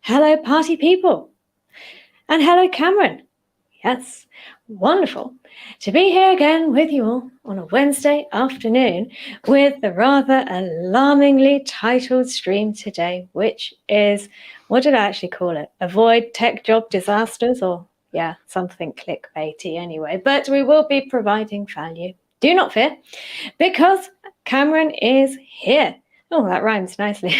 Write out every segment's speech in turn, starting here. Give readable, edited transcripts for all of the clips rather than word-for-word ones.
Hello, party people. And hello, Cameron. Yes, wonderful to be here again with you all on a Wednesday afternoon with the rather alarmingly titled stream today, which is, what did I actually call it? Avoid tech job disasters, or yeah, something clickbaity anyway. But we will be providing value. Do not fear, because Cameron is here. Oh, that rhymes nicely.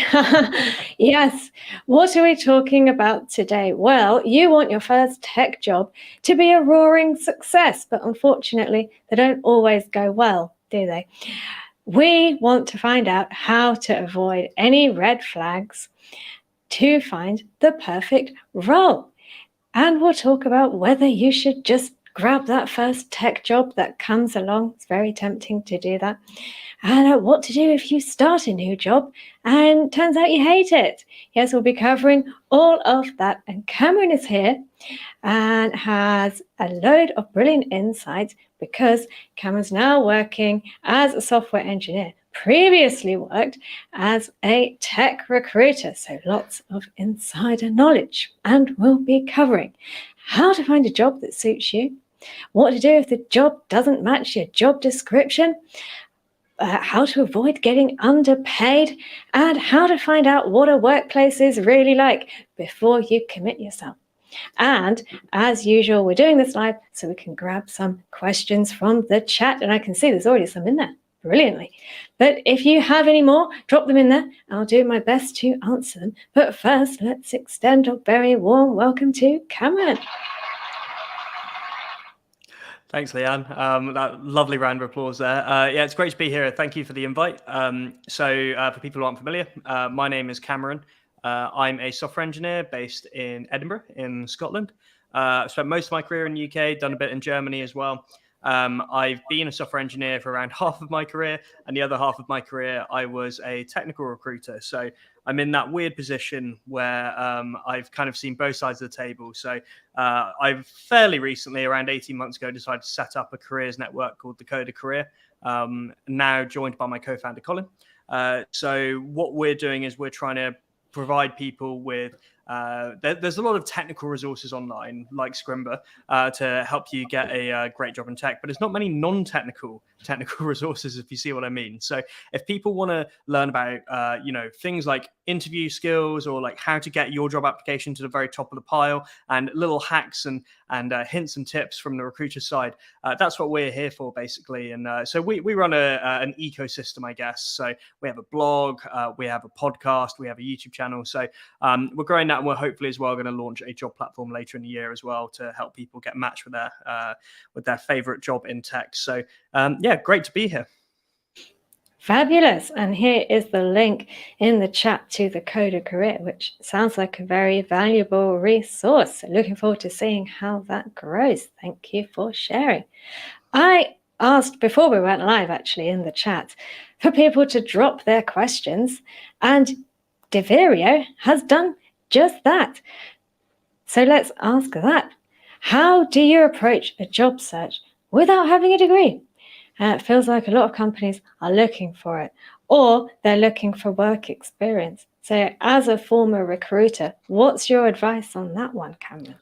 Yes. What are we talking about today? Well, you want your first tech job to be a roaring success, but unfortunately, they don't always go well, do they? We want to find out how to avoid any red flags to find the perfect role. And we'll talk about whether you should just grab that first tech job that comes along. It's very tempting to do that. And what to do if you start a new job and turns out you hate it. Yes, we'll be covering all of that. And Cameron is here and has a load of brilliant insights because Cameron's now working as a software engineer, previously worked as a tech recruiter, so lots of insider knowledge. And we'll be covering how to find a job that suits you, what to do if the job doesn't match your job description, how to avoid getting underpaid, and how to find out what a workplace is really like before you commit yourself. And as usual, we're doing this live so we can grab some questions from the chat. And I can see there's already some in there brilliantly. But if you have any more, drop them in there. I'll do my best to answer them. But first, let's extend a very warm welcome to Cameron. Thanks, Leanne. That lovely round of applause there. Yeah, it's great to be here. Thank you for the invite. For people who aren't familiar, my name is Cameron. I'm a software engineer based in Edinburgh in Scotland. I've spent most of my career in the UK, done a bit in Germany as well. I've been a software engineer for around half of my career, and the other half of my career, I was a technical recruiter. So I'm in that weird position where I've kind of seen both sides of the table. So I've fairly recently, around 18 months ago, decided to set up a careers network called the Coder Career, now joined by my co-founder, Colin. So what we're doing is we're trying to provide people with there's a lot of technical resources online like Scrimba to help you get a great job in tech, but there's not many non-technical resources, if you see what I mean. So if people want to learn about things like interview skills or like how to get your job application to the very top of the pile and little hacks and hints and tips from the recruiter side, that's what we're here for basically. And so we run an ecosystem, I guess. So we have a blog, we have a podcast, we have a YouTube channel. So we're growing that, and we're hopefully as well going to launch a job platform later in the year as well to help people get matched with their favorite job in tech. So great to be here. Fabulous. And here is the link in the chat to the Coder Career, which sounds like a very valuable resource. So looking forward to seeing how that grows. Thank you for sharing. I asked before we went live, actually, in the chat, for people to drop their questions, and Deverio has done just that. So let's ask that. How do you approach a job search without having a degree? It feels like a lot of companies are looking for it, or they're looking for work experience. So as a former recruiter, what's your advice on that one, Cameron?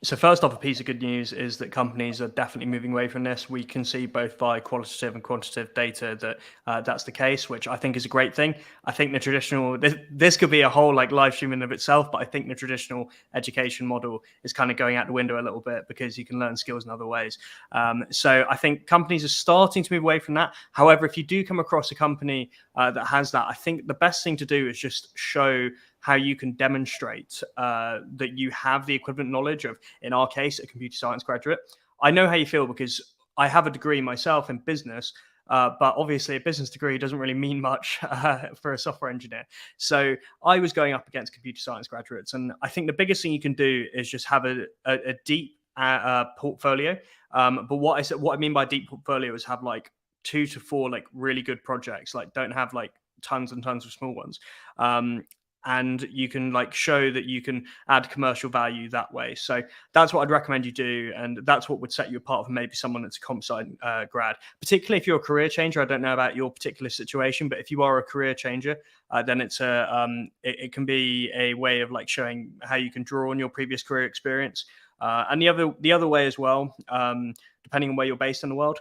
So first off, a piece of good news is that companies are definitely moving away from this. We can see both by qualitative and quantitative data that that's the case, which I think is a great thing. I think the traditional, this could be a whole like live stream in of itself, but I think the traditional education model is kind of going out the window a little bit because you can learn skills in other ways. So I think companies are starting to move away from that. However, if you do come across a company that has that, I think the best thing to do is just show how you can demonstrate that you have the equivalent knowledge of, in our case, a computer science graduate. I know how you feel because I have a degree myself in business, but obviously a business degree doesn't really mean much for a software engineer. So I was going up against computer science graduates, and I think the biggest thing you can do is just have a deep portfolio. But what I mean by deep portfolio is have like 2 to 4 like really good projects, like don't have like tons and tons of small ones. and you can like show that you can add commercial value that way. So that's what I'd recommend you do, and that's what would set you apart from maybe someone that's a comp sci grad. Particularly if you're a career changer. I don't know about your particular situation, but if you are a career changer, then it's it can be a way of like showing how you can draw on your previous career experience. And the other way as well, depending on where you're based in the world.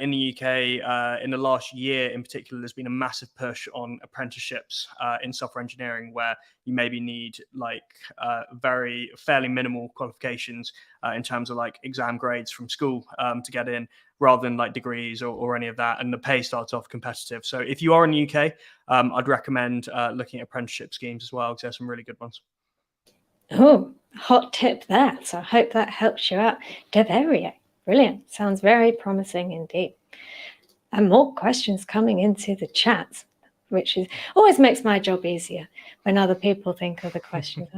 In the UK, in the last year in particular, there's been a massive push on apprenticeships in software engineering, where you maybe need like fairly minimal qualifications in terms of like exam grades from school to get in, rather than like degrees or any of that. And the pay starts off competitive. So if you are in the UK, I'd recommend looking at apprenticeship schemes as well, because there's some really good ones. Oh, hot tip there. So I hope that helps you out. Deveria. Brilliant. Sounds very promising indeed. And more questions coming into the chat, which always makes my job easier when other people think of the questions.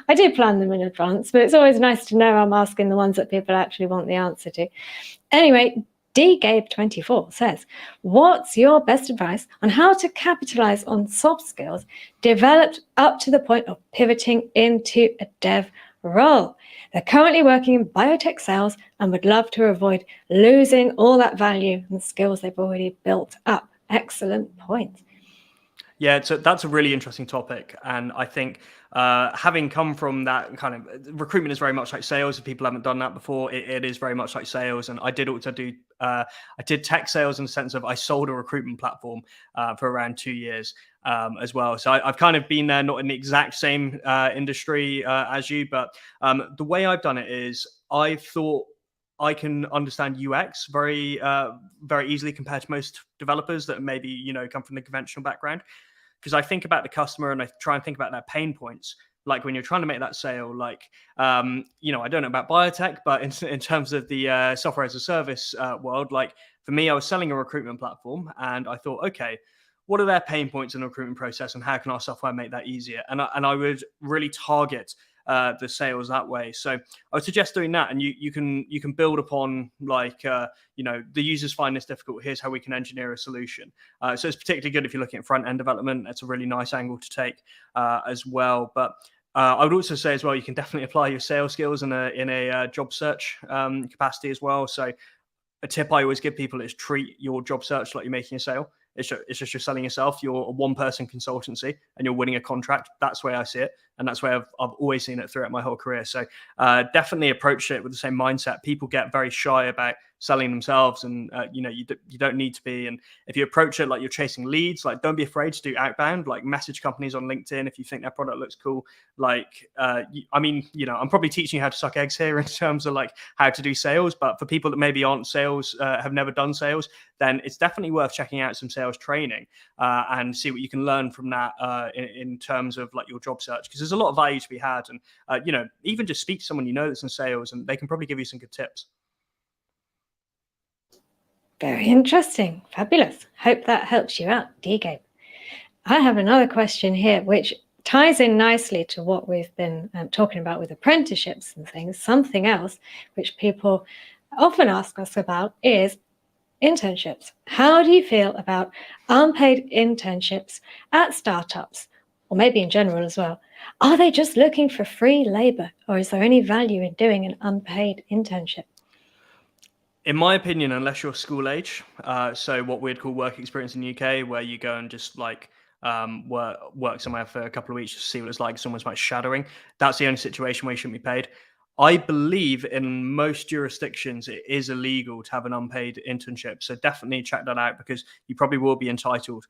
I do plan them in advance, but it's always nice to know I'm asking the ones that people actually want the answer to. Anyway, dgabe24 says, what's your best advice on how to capitalize on soft skills developed up to the point of pivoting into a dev role? They're currently working in biotech sales and would love to avoid losing all that value and skills they've already built up. Excellent point. Yeah, that's a really interesting topic. And I think having come from that kind of recruitment is very much like sales. If people haven't done that before, it is very much like sales. And I did also do, I did tech sales in the sense of I sold a recruitment platform for around 2 years as well. So I've kind of been there, not in the exact same industry as you, but the way I've done it is I thought I can understand UX very easily compared to most developers that maybe, come from the conventional background. Because I think about the customer and I try and think about their pain points. Like when you're trying to make that sale, like, I don't know about biotech, but in terms of the software as a service world, like for me, I was selling a recruitment platform and I thought, okay, what are their pain points in the recruitment process and how can our software make that easier? And I would really target the sales that way. So I would suggest doing that, and you can build upon like the users find this difficult. Here's how we can engineer a solution. So it's particularly good if you're looking at front end development. That's a really nice angle to take as well. But I would also say as well, you can definitely apply your sales skills in a job search capacity as well. So a tip I always give people is treat your job search like you're making a sale. It's just you're selling yourself. You're a one-person consultancy and you're winning a contract. That's the way I see it. And that's where I've always seen it throughout my whole career. So definitely approach it with the same mindset. People get very shy about selling themselves, and you don't need to be. And if you approach it like you're chasing leads, like don't be afraid to do outbound, like message companies on LinkedIn if you think their product looks cool. Like I'm probably teaching you how to suck eggs here in terms of like how to do sales, but for people that maybe aren't sales, have never done sales, then it's definitely worth checking out some sales training and see what you can learn from that in terms of like your job search, because there's a lot of value to be had. And even just speak to someone that's in sales and they can probably give you some good tips. Very interesting. Fabulous. Hope that helps you out, DGabe. I have another question here, which ties in nicely to what we've been talking about with apprenticeships and things. Something else which people often ask us about is internships. How do you feel about unpaid internships at startups, or maybe in general as well? Are they just looking for free labor, or is there any value in doing an unpaid internship? In my opinion, unless you're school age, so what we'd call work experience in the UK, where you go and just like work somewhere for a couple of weeks to see what it's like, someone's like shadowing, that's the only situation where you shouldn't be paid. I believe in most jurisdictions it is illegal to have an unpaid internship. So definitely check that out, because you probably will be entitled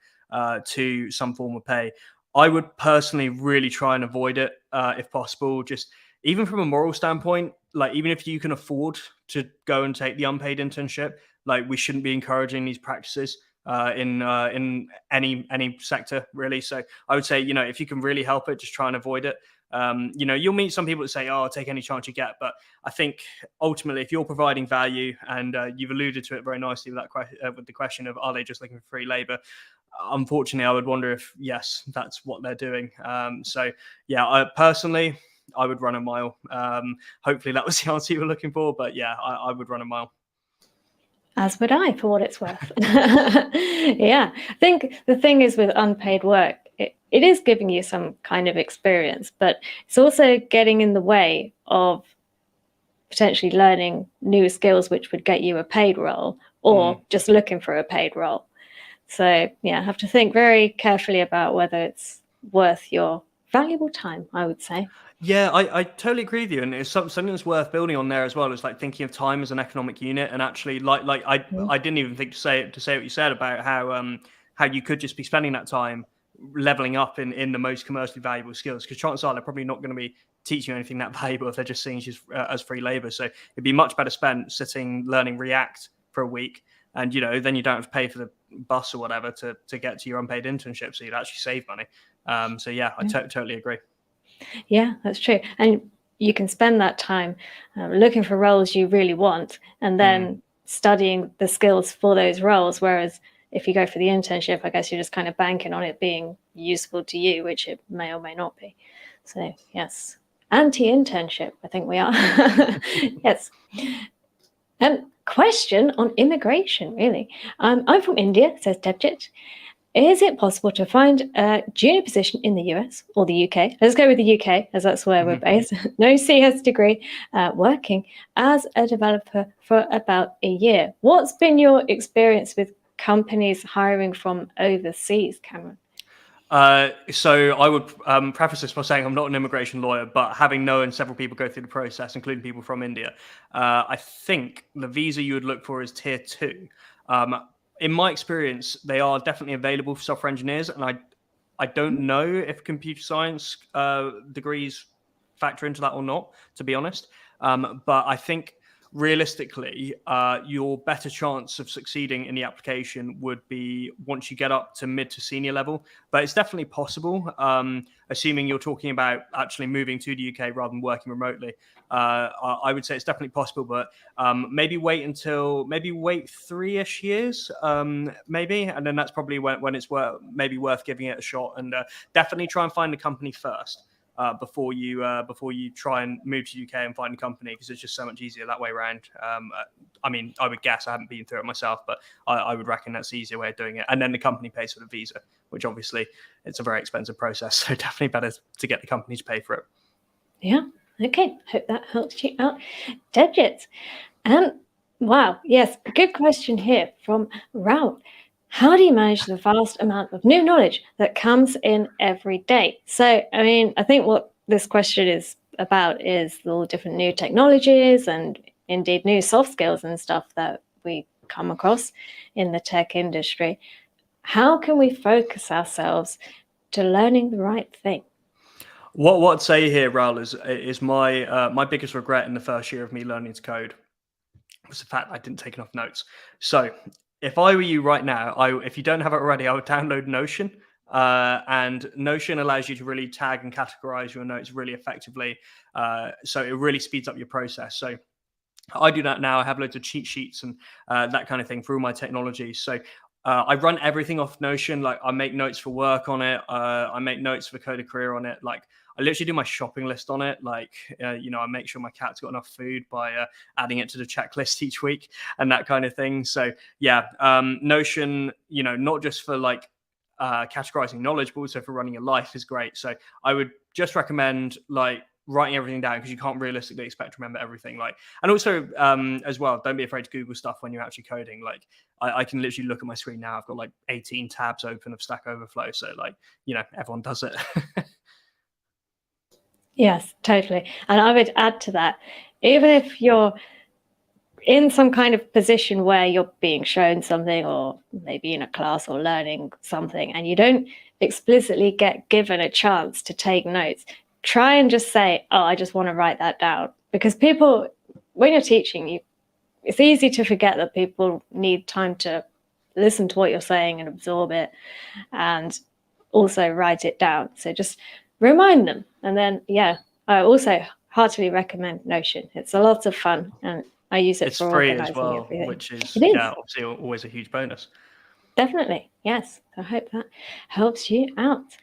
to some form of pay. I would personally really try and avoid it if possible, just even from a moral standpoint. Like even if you can afford to go and take the unpaid internship, like we shouldn't be encouraging these practices in any sector really. So I would say, if you can really help it, just try and avoid it. You'll meet some people that say, "Oh, take any chance you get," but I think ultimately, if you're providing value, and you've alluded to it very nicely with that with the question of are they just looking for free labor? Unfortunately, I would wonder if yes, that's what they're doing. So yeah, I would run a mile. Hopefully that was the answer you were looking for, but yeah, I would run a mile. As would I, for what it's worth. Yeah, I think the thing is with unpaid work it is giving you some kind of experience, but it's also getting in the way of potentially learning new skills which would get you a paid role, or just looking for a paid role. So yeah, have to think very carefully about whether it's worth your valuable time, I would say. Yeah, I totally agree with you, and it's something that's worth building on there as well. Is like thinking of time as an economic unit, and actually, I didn't even think to say what you said about how you could just be spending that time leveling up in the most commercially valuable skills, because chances are they're probably not going to be teaching you anything that valuable if they're just seeing you as free labor. So it'd be much better spent sitting learning React for a week, and then you don't have to pay for the bus or whatever to get to your unpaid internship, so you'd actually save money. So yeah, I totally agree. Yeah, that's true. And you can spend that time looking for roles you really want, and then studying the skills for those roles. Whereas if you go for the internship, I guess you're just kind of banking on it being useful to you, which it may or may not be. So yes, anti-internship, I think we are. Yes. Question on immigration, really. I'm from India, says Debjit. Is it possible to find a junior position in the US or the UK? Let's go with the UK, as that's where we're based. No CS degree, working as a developer for about a year. What's been your experience with companies hiring from overseas, Cameron? So I would preface this by saying I'm not an immigration lawyer, but having known several people go through the process, including people from India, I think the visa you would look for is tier 2. In my experience, they are definitely available for software engineers, and I don't know if computer science degrees factor into that or not, to be honest. But I think realistically, your better chance of succeeding in the application would be once you get up to mid to senior level. But it's definitely possible, assuming you're talking about actually moving to the UK rather than working remotely. I would say it's definitely possible, but maybe wait 3-ish years, maybe, and then that's probably when it's worth giving it a shot. And definitely try and find a company first. Before you try and move to the UK and find a company, because it's just so much easier that way around. I mean, I would guess, I haven't been through it myself, but I would reckon that's the easier way of doing it. And then the company pays for the visa, which obviously it's a very expensive process. So definitely better to get the company to pay for it. Yeah. Okay. Hope that helps you out. Digits. Wow. Yes. Good question here from Raoul. How do you manage the vast amount of new knowledge that comes in every day? So, I mean, I think what this question is about is all different new technologies and indeed new soft skills and stuff that we come across in the tech industry. How can we focus ourselves to learning the right thing? What I'd say here, Raoul, is my biggest regret in the first year of me learning to code was the fact I didn't take enough notes. So if I were you right now, if you don't have it already, I would download Notion. And Notion allows you to really tag and categorize your notes really effectively. So it really speeds up your process. So I do that now. I have loads of cheat sheets and that kind of thing for all my technology. So I run everything off Notion. Like I make notes for work on it. I make notes for Code a Career on it. Like I literally do my shopping list on it. Like, I make sure my cat's got enough food by adding it to the checklist each week and that kind of thing. So yeah, Notion, not just for like categorizing knowledge, but also for running your life is great. So I would just recommend like writing everything down, because you can't realistically expect to remember everything. Like, and also as well, don't be afraid to Google stuff when you're actually coding. Like I can literally look at my screen now. I've got like 18 tabs open of Stack Overflow. So like, everyone does it. Yes, totally. And I would add to that, even if you're in some kind of position where you're being shown something, or maybe in a class or learning something, and you don't explicitly get given a chance to take notes, try and just say, oh, I just want to write that down. Because people, when you're teaching, it's easy to forget that people need time to listen to what you're saying and absorb it, and also write it down. So just remind them. And then, yeah, I also heartily recommend Notion. It's a lot of fun, and I use it It's for free organizing as well, everything. which is, It is. yeah, obviously always a huge bonus. Definitely, yes. I hope that helps you out.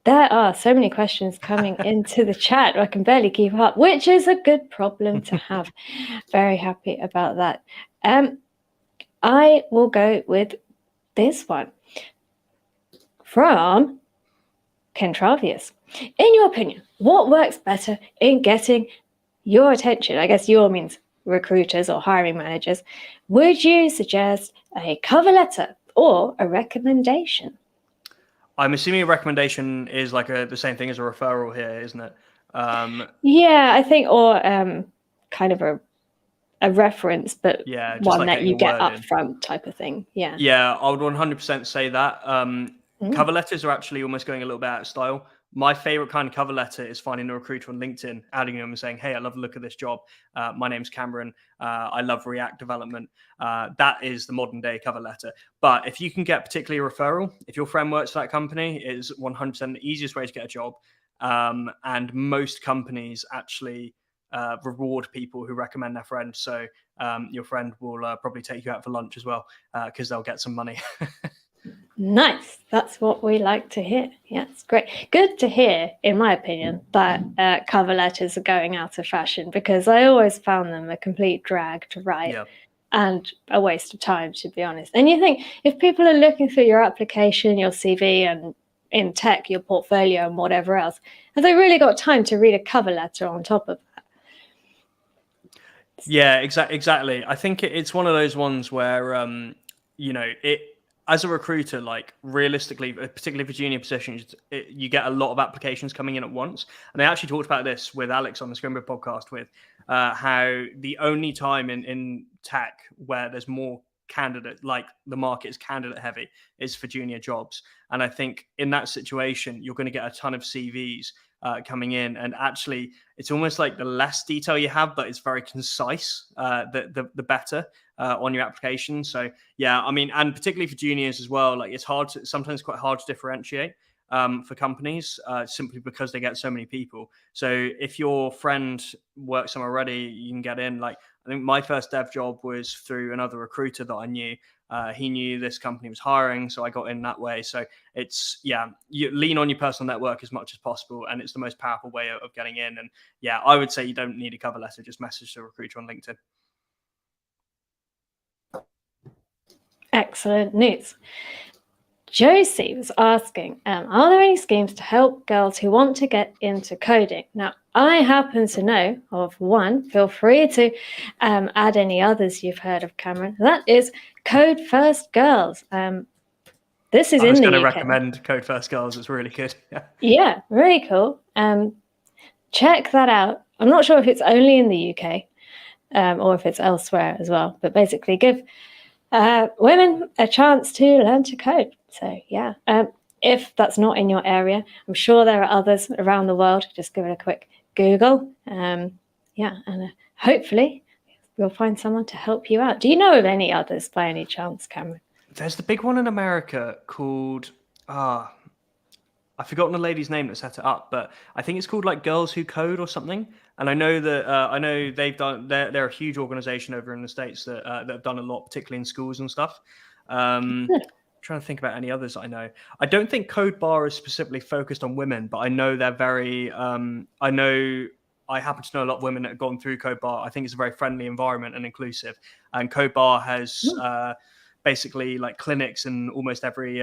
There are so many questions coming into the chat. I can barely keep up, which is a good problem to have. Very happy about that. I will go with this one from Contravious. In your opinion, what works better in getting your attention? I guess your means recruiters or hiring managers. Would you suggest a cover letter or a recommendation? I'm assuming a recommendation is like the same thing as a referral here, isn't it? Yeah, I think, or kind of a reference, but Yeah, just one like that getting you a get word up in. front type of thing. Yeah. Yeah, I would 100% say that. Cover letters are actually almost going a little bit out of style. My favorite kind of cover letter is finding a recruiter on LinkedIn, adding them and saying, "Hey, I love the look of this job. My name's Cameron. I love React development." That is the modern day cover letter. But if you can get particularly a referral, if your friend works for that company, it is 100% the easiest way to get a job. And most companies actually reward people who recommend their friends. So your friend will probably take you out for lunch as well because they'll get some money. Nice. That's what we like to hear. Yes, great. Good to hear, in my opinion, that cover letters are going out of fashion, because I always found them a complete drag to write. Yeah. And a waste of time, to be honest. And you think, if people are looking through your application, your CV, and in tech, your portfolio and whatever else, have they really got time to read a cover letter on top of that? Yeah, exactly. I think it's one of those ones where, it as a recruiter, like realistically, particularly for junior positions, you get a lot of applications coming in at once. And I actually talked about this with Alex on the Scrimber podcast with how the only time in tech where there's more candidate, like the market is candidate heavy, is for junior jobs. And I think in that situation, you're going to get a ton of CVs coming in, and actually it's almost like the less detail you have, but it's very concise, the better on your application. So yeah, I mean, and particularly for juniors as well, like it's sometimes quite hard to differentiate for companies simply because they get so many people. So if your friend works somewhere already, you can get in. Like I think my first dev job was through another recruiter that I knew. He knew this company was hiring, so I got in that way. So it's, yeah, you lean on your personal network as much as possible, and it's the most powerful way of getting in. And yeah, I would say you don't need a cover letter, just message the recruiter on LinkedIn. Excellent news. Josie was asking, are there any schemes to help girls who want to get into coding? Now, I happen to know of one. Feel free to add any others you've heard of, Cameron. That is Code First Girls. This is I was in going to the UK. recommend Code First Girls. It's really good. Yeah, really cool. Check that out. I'm not sure if it's only in the UK or if it's elsewhere as well, but basically give women a chance to learn to code. So yeah, if that's not in your area, I'm sure there are others around the world. Just give it a quick Google. And hopefully you'll find someone to help you out. Do you know of any others by any chance, Cameron? There's the big one in America called I've forgotten the lady's name that set it up, but I think it's called like Girls Who Code or something. And I know that they've done. They're a huge organization over in the States that have done a lot, particularly in schools and stuff. Trying to think about any others I know. I don't think Code Bar is specifically focused on women, but I know they're very. I happen to know a lot of women that have gone through Code Bar. I think it's a very friendly environment and inclusive. And Code Bar has basically like clinics in almost every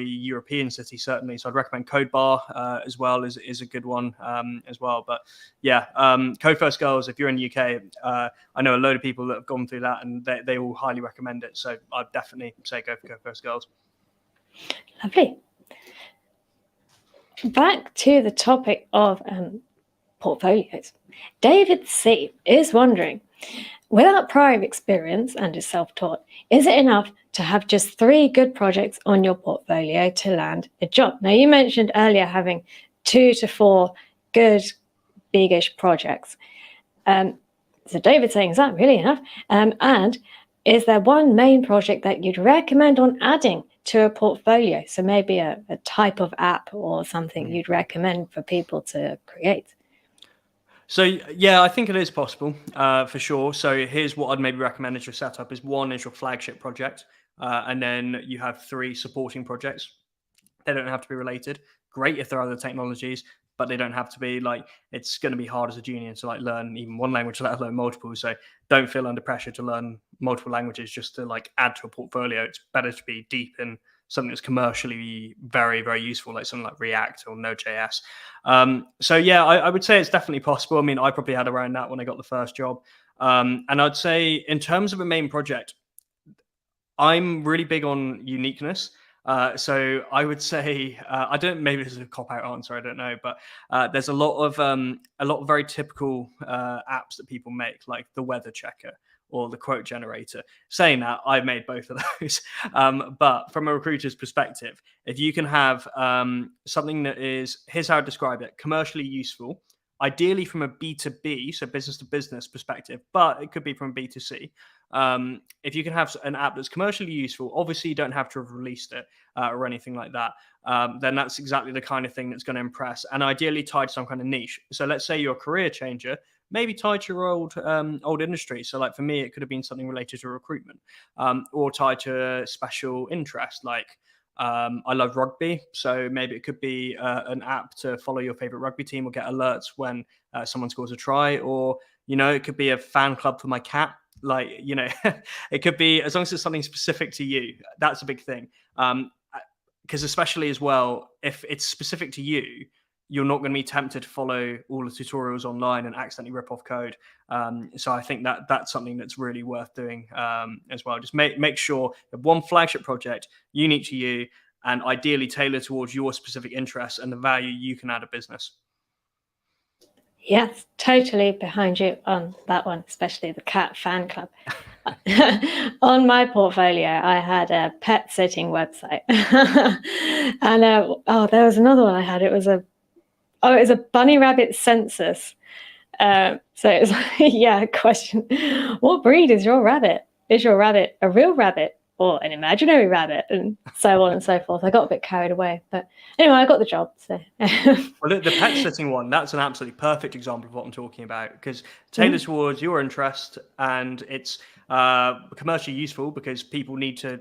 European city, certainly. So I'd recommend Code Bar as well is a good one as well. But yeah, Code First Girls, if you're in the UK, I know a load of people that have gone through that, and they all highly recommend it. So I'd definitely say go for Code First Girls. Lovely. Back to the topic of portfolios. David C. is wondering, without prior experience and is self-taught, is it enough to have just 3 good projects on your portfolio to land a job? Now, you mentioned earlier having 2 to 4 good, big-ish projects. So David's saying, is that really enough? And is there one main project that you'd recommend on adding to a portfolio? So maybe a type of app or something you'd recommend for people to create. So yeah, I think it is possible for sure. So here's what I'd maybe recommend as your setup: is 1 is your flagship project, and then you have 3 supporting projects. They don't have to be related. Great if there are other technologies, but they don't have to be. Like, it's going to be hard as a junior to like learn even one language, let alone multiple. So don't feel under pressure to learn multiple languages just to like add to a portfolio. It's better to be deep in something that's commercially very, very useful, like something like React or Node.js. So yeah, I would say it's definitely possible. I mean, I probably had around that when I got the first job. And I'd say in terms of a main project, I'm really big on uniqueness. So I would say I don't. Maybe this is a cop out answer. I don't know, but there's a lot of very typical apps that people make, like the weather checker or the quote generator. Saying that, I've made both of those. But from a recruiter's perspective, if you can have something that is, here's how I describe it: commercially useful, ideally from a B2B, so business to business perspective, but it could be from B2C. If you can have an app that's commercially useful, obviously you don't have to have released it or anything like that, then that's exactly the kind of thing that's going to impress, and ideally tied to some kind of niche. So let's say you're a career changer, maybe tied to your old industry. So like for me, it could have been something related to recruitment, or tied to a special interest, like I love rugby, so maybe it could be an app to follow your favorite rugby team or get alerts when someone scores a try, or it could be a fan club for my cat. Like it could be, as long as it's something specific to you. That's a big thing, because especially as well, if it's specific to you, you're not going to be tempted to follow all the tutorials online and accidentally rip off code. So I think that's something that's really worth doing as well. Just make sure you have one flagship project unique to you and ideally tailored towards your specific interests and the value you can add a business. Yes, totally behind you on that one, especially the cat fan club. On my portfolio, I had a pet sitting website. And there was another one I had. It was a bunny rabbit census. So it's question: what breed is your rabbit? Is your rabbit a real rabbit or an imaginary rabbit? And so on and so forth. I got a bit carried away, but anyway, I got the job. So well, the pet sitting one, that's an absolutely perfect example of what I'm talking about, because tailored towards your interest, and it's commercially useful because people need to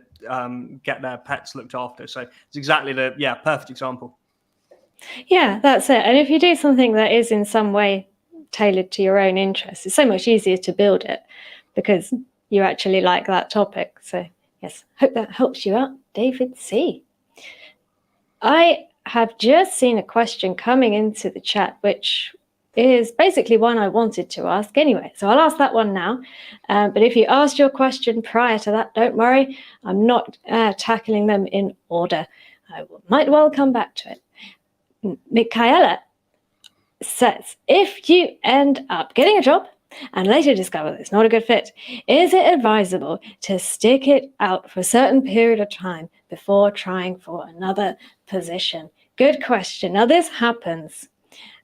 get their pets looked after. So it's exactly the perfect example. Yeah, that's it. And if you do something that is in some way tailored to your own interests, it's so much easier to build it because you actually like that topic. So yes, hope that helps you out, David C. I have just seen a question coming into the chat, which is basically one I wanted to ask anyway. So I'll ask that one now. But if you asked your question prior to that, don't worry. I'm not tackling them in order. I might well come back to it. Michaela says, if you end up getting a job and later discover that it's not a good fit, is it advisable to stick it out for a certain period of time before trying for another position? Good question. Now, this happens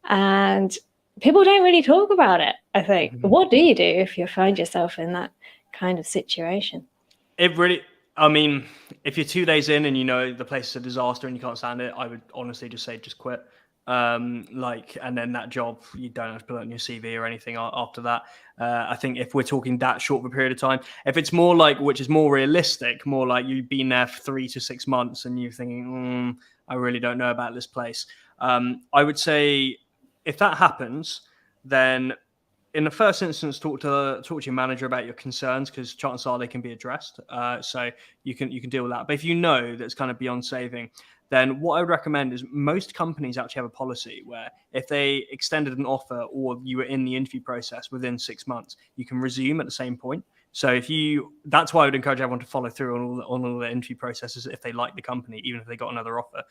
and people don't really talk about it, I think. Mm-hmm. What do you do if you find yourself in that kind of situation? I mean, if you're 2 days in and the place is a disaster and you can't stand it, I would honestly just say just quit. And then that job, you don't have to put it on your CV or anything after that. I think if we're talking that short of a period of time, if it's more like, which is more realistic, more like you've been there for 3 to 6 months and you're thinking, I really don't know about this place. I would say if that happens, then in the first instance, talk to your manager about your concerns, because chances are they can be addressed. So you can deal with that. But if you know that's kind of beyond saving, then what I would recommend is most companies actually have a policy where if they extended an offer or you were in the interview process within 6 months, you can resume at the same point. So that's why I would encourage everyone to follow through on all the interview processes if they like the company, even if they got another offer.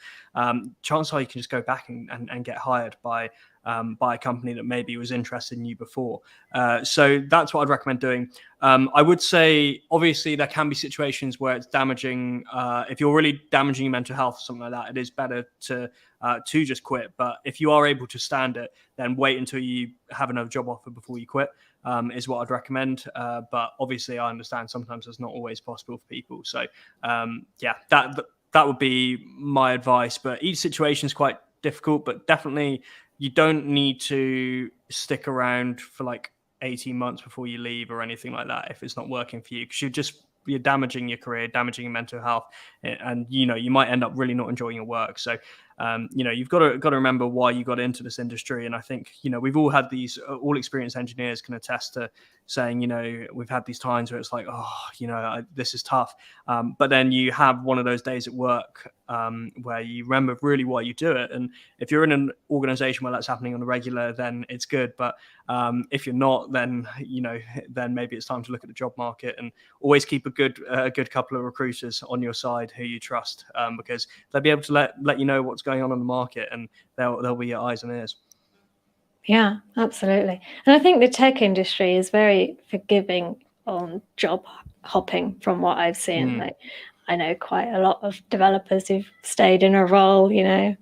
Chances are you can just go back and get hired by a company that maybe was interested in you before. So that's what I'd recommend doing. I would say, obviously, there can be situations where it's damaging. If you're really damaging your mental health or something like that, it is better to just quit. But if you are able to stand it, then wait until you have another job offer before you quit, is what I'd recommend. But obviously, I understand sometimes it's not always possible for people. So that would be my advice. But each situation is quite difficult, but definitely you don't need to stick around for like 18 months before you leave or anything like that if it's not working for you, because you're damaging your career, damaging your mental health and you might end up really not enjoying your work. So you've got to remember why you got into this industry. And I think we've all had these, all experienced engineers can attest to saying we've had these times where it's like, this is tough, but then you have one of those days at work where you remember really why you do it. And if you're in an organization where that's happening on a regular, then it's good. But if you're not, then then maybe it's time to look at the job market, and always keep a good couple of recruiters on your side who you trust, because they'll be able to let you know what's going on in the market, and they'll be your eyes and ears. Yeah, absolutely. And I think the tech industry is very forgiving on job hopping from what I've seen. Like, I know quite a lot of developers who've stayed in a role, a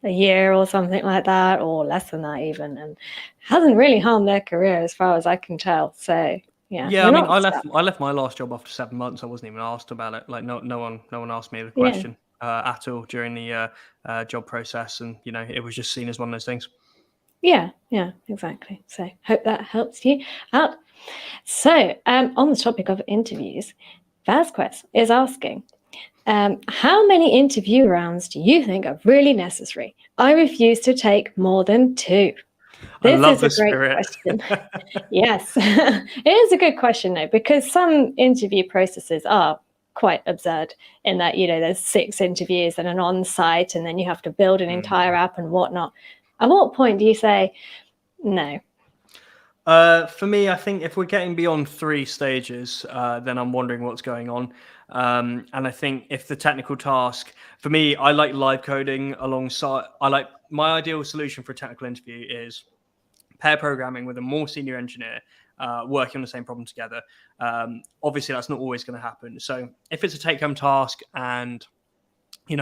year or something like that, or less than that even, and hasn't really harmed their career as far as I can tell. So yeah, I mean, I left my last job after 7 months. I wasn't even asked about it. Like no one asked me the question at all during the job process, and it was just seen as one of those things. Yeah, exactly. So hope that helps you out. So on the topic of interviews, Vasquez is asking, how many interview rounds do you think are really necessary? I refuse to take more than 2. This is a great question. Yes, it is a good question though, because some interview processes are quite absurd in that, there's 6 interviews and an on-site, and then you have to build an entire app and whatnot. At what point do you say no? For me, I think if we're getting beyond 3 stages, then I'm wondering what's going on. And I think if the technical task, for me, I like live coding alongside. My ideal solution for a technical interview is pair programming with a more senior engineer, working on the same problem together. Obviously, that's not always going to happen. So if it's a take-home task and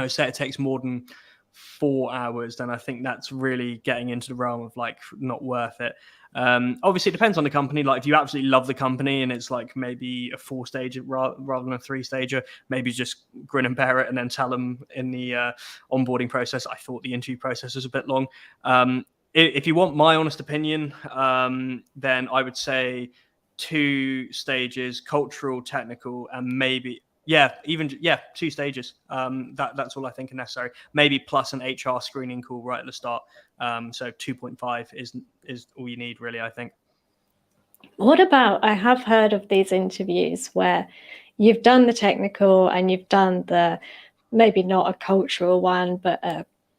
say it takes more than 4 hours, then I think that's really getting into the realm of like not worth it. Obviously, it depends on the company. Like if you absolutely love the company and it's like maybe a 4-stage rather than a 3-stager, maybe just grin and bear it and then tell them in the onboarding process, I thought the interview process was a bit long. If you want my honest opinion, then I would say 2 stages, cultural, technical, and maybe 2 stages. That's all I think are necessary. Maybe plus an HR screening call right at the start. So 2.5 is all you need, really, I think. What about, I have heard of these interviews where you've done the technical and you've done the, maybe not a cultural one, but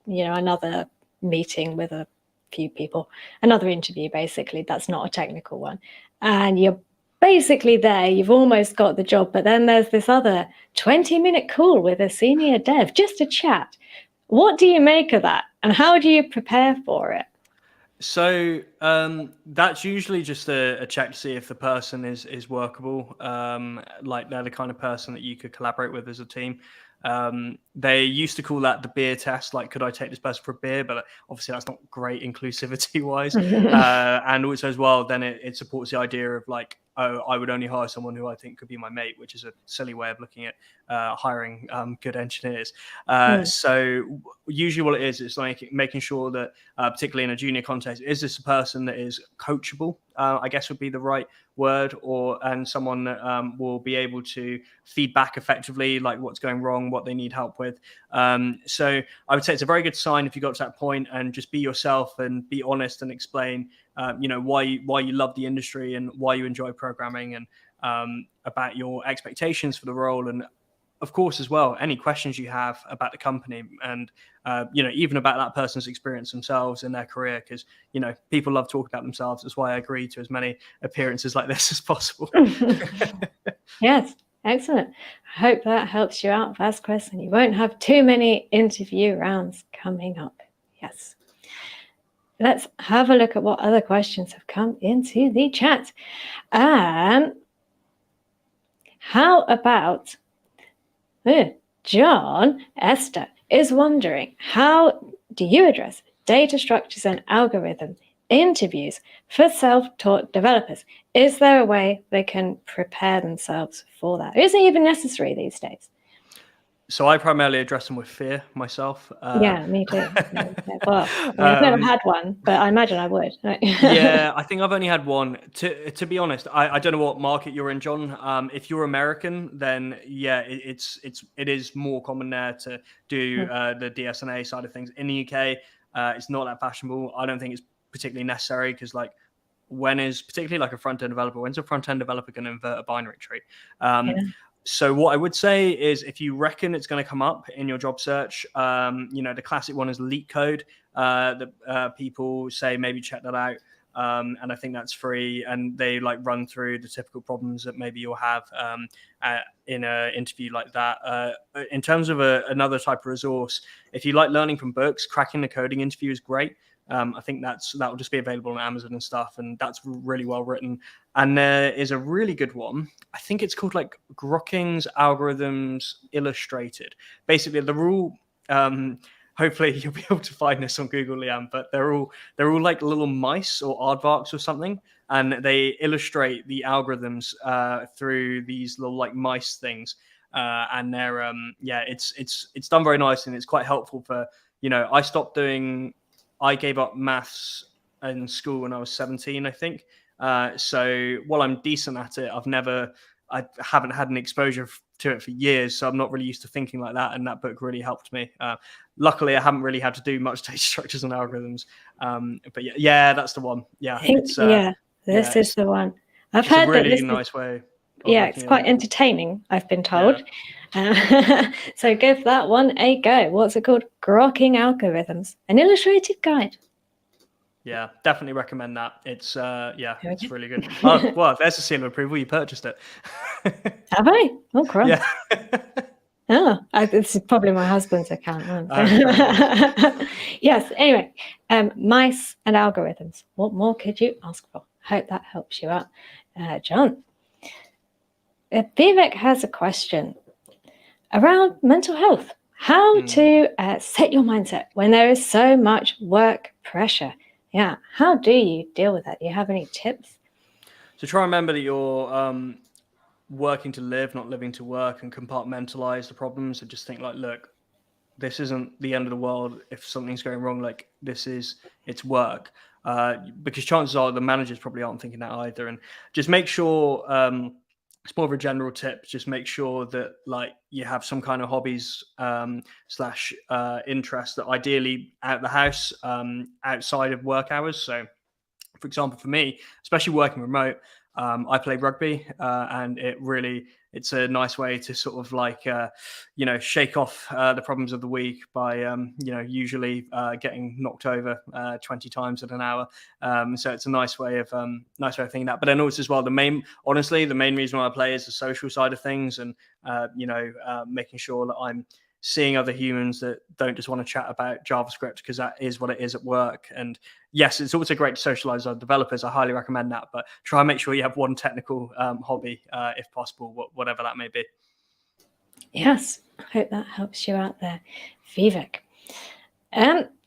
another meeting with a few people, another interview basically, that's not a technical one, and you're basically there, you've almost got the job, but then there's this other 20-minute call with a senior dev, just a chat. What do you make of that, and how do you prepare for it? So that's usually just a check to see if the person is workable, like they're the kind of person that you could collaborate with as a team. They used to call that the beer test, like could I take this person for a beer, but obviously that's not great inclusivity wise. And also as well, then it supports the idea of like, oh, I would only hire someone who I think could be my mate, which is a silly way of looking at hiring good engineers. So usually what it is like making sure that, particularly in a junior context, is this a person that is coachable, I guess would be the right word, and someone that will be able to feed back effectively, like what's going wrong, what they need help with. So I would say it's a very good sign if you got to that point, and just be yourself and be honest and explain why you love the industry and why you enjoy programming, and about your expectations for the role, and of course as well any questions you have about the company, and even about that person's experience themselves in their career, because people love talking about themselves. That's why I agree to as many appearances like this as possible. Yes, excellent. I hope that helps you out, Vasquez, and you won't have too many interview rounds coming up. Yes. Let's have a look at what other questions have come into the chat. How about John Esther is wondering, how do you address data structures and algorithm interviews for self-taught developers? Is there a way they can prepare themselves for that? Is it even necessary these days? So I primarily address them with fear myself. Yeah, me too. Well, I mean, I've never had one, but I imagine I would. Yeah, I think I've only had one. To be honest, I don't know what market you're in, John. If you're American, then yeah, it is more common there to do the DSNA side of things. In the UK, it's not that fashionable. I don't think it's particularly necessary because like when is particularly like a front end developer, when's a front end developer going to invert a binary tree? Yeah. So what I would say is if you reckon it's going to come up in your job search, the classic one is leak code. That people say maybe check that out. And I think that's free, and they like run through the typical problems that maybe you'll have in an interview like that. In terms of another type of resource, if you like learning from books, cracking the coding interview is great. I think that will just be available on Amazon and stuff, and that's really well written. And there is a really good one. I think it's called like Grokking's Algorithms Illustrated. Basically, the rule. Hopefully, you'll be able to find this on Google, Liam. But they're all like little mice or aardvarks or something, and they illustrate the algorithms through these little like mice things. And they're it's done very nicely, and it's quite helpful for I gave up maths in school when I was 17, I think. So while I'm decent at it, I haven't had an exposure to it for years, so I'm not really used to thinking like that. And that book really helped me. Luckily, I haven't really had to do much data structures and algorithms. But yeah, that's the one. Yeah, This is the one. I've heard that really this nice way. Yeah, it's quite entertaining, I've been told. So give that one a go. What's it called? Grokking Algorithms, an illustrated guide. Yeah, definitely recommend that. It's it's really good. Oh, well, there's a seal of approval. You purchased it. Have I? Oh, crap. Yeah. This is probably my husband's account. Yes. Anyway, mice and algorithms. What more could you ask for? Hope that helps you out, John. Vivek has a question around mental health. How to set your mindset when there is so much work pressure. Yeah. How do you deal with that? Do you have any tips? So try and remember that you're working to live, not living to work, and compartmentalize the problems. And just think like, look, this isn't the end of the world if something's going wrong. Like it's work. Because chances are the managers probably aren't thinking that either. And just make sure it's more of a general tip. Just make sure that like you have some kind of hobbies slash interests that ideally out of the house, outside of work hours. So for example, for me, especially working remote, I play rugby, and it's a nice way to sort of like, shake off the problems of the week by, usually getting knocked over 20 times in an hour. So it's a nice way of thinking that. But then also as well, the main reason why I play is the social side of things, and making sure that I'm seeing other humans that don't just want to chat about JavaScript, because that is what it is at work. And yes, it's also great to socialize with developers. I highly recommend that, but try and make sure you have one technical hobby, if possible, whatever that may be. Yes, I hope that helps you out there, Vivek.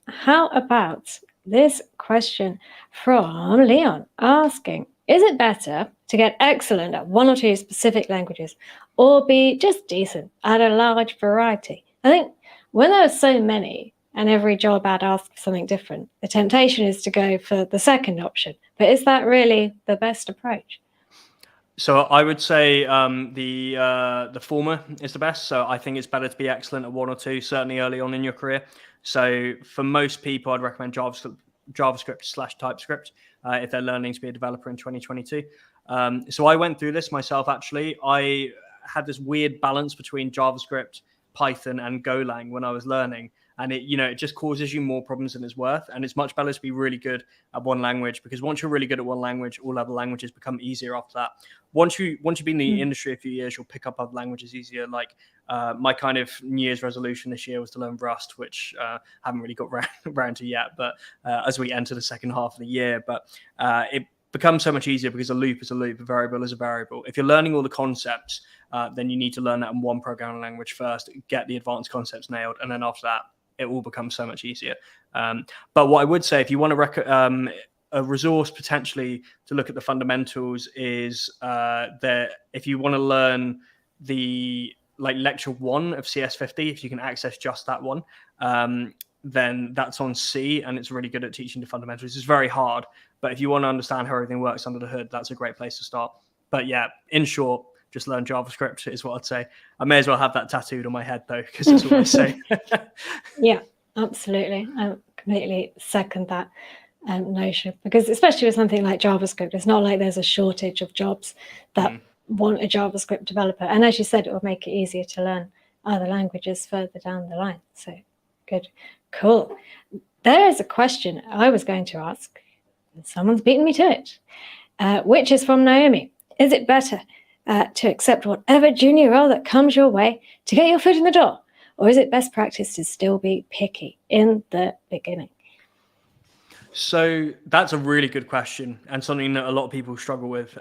How about this question from Leon asking, is it better to get excellent at one or two specific languages or be just decent at a large variety? I think when there are so many and every job ad asks for something different, the temptation is to go for the second option. But is that really the best approach? So I would say the former is the best. So I think it's better to be excellent at one or two, certainly early on in your career. So for most people, I'd recommend JavaScript / TypeScript if they're learning to be a developer in 2022. So I went through this myself, actually. I had this weird balance between JavaScript, Python, and Golang when I was learning. And it just causes you more problems than it's worth. And it's much better to be really good at one language, because once you're really good at one language, all other languages become easier after that. Once you've been in the industry a few years, you'll pick up other languages easier. Like my kind of New Year's resolution this year was to learn Rust, which I haven't really got around to yet. But as we enter the second half of the year, it becomes so much easier because a loop is a loop, a variable is a variable. If you're learning all the concepts, then you need to learn that in one programming language first, get the advanced concepts nailed, and then after that, it will become so much easier. But what I would say, if you want to a resource potentially to look at the fundamentals, is that if you want to learn the like lecture 1 of CS50, if you can access just that one, then that's on C, and it's really good at teaching the fundamentals. It's very hard, but if you want to understand how everything works under the hood, that's a great place to start. But yeah, in short, just learn JavaScript is what I'd say. I may as well have that tattooed on my head though, because that's what I say. Yeah, absolutely. I completely second that notion, because especially with something like JavaScript, it's not like there's a shortage of jobs that want a JavaScript developer. And as you said, it will make it easier to learn other languages further down the line. So good. Cool. There is a question I was going to ask. Someone's beaten me to it, which is from Naomi. Is it better to accept whatever junior role that comes your way to get your foot in the door? Or is it best practice to still be picky in the beginning? So that's a really good question, and something that a lot of people struggle with.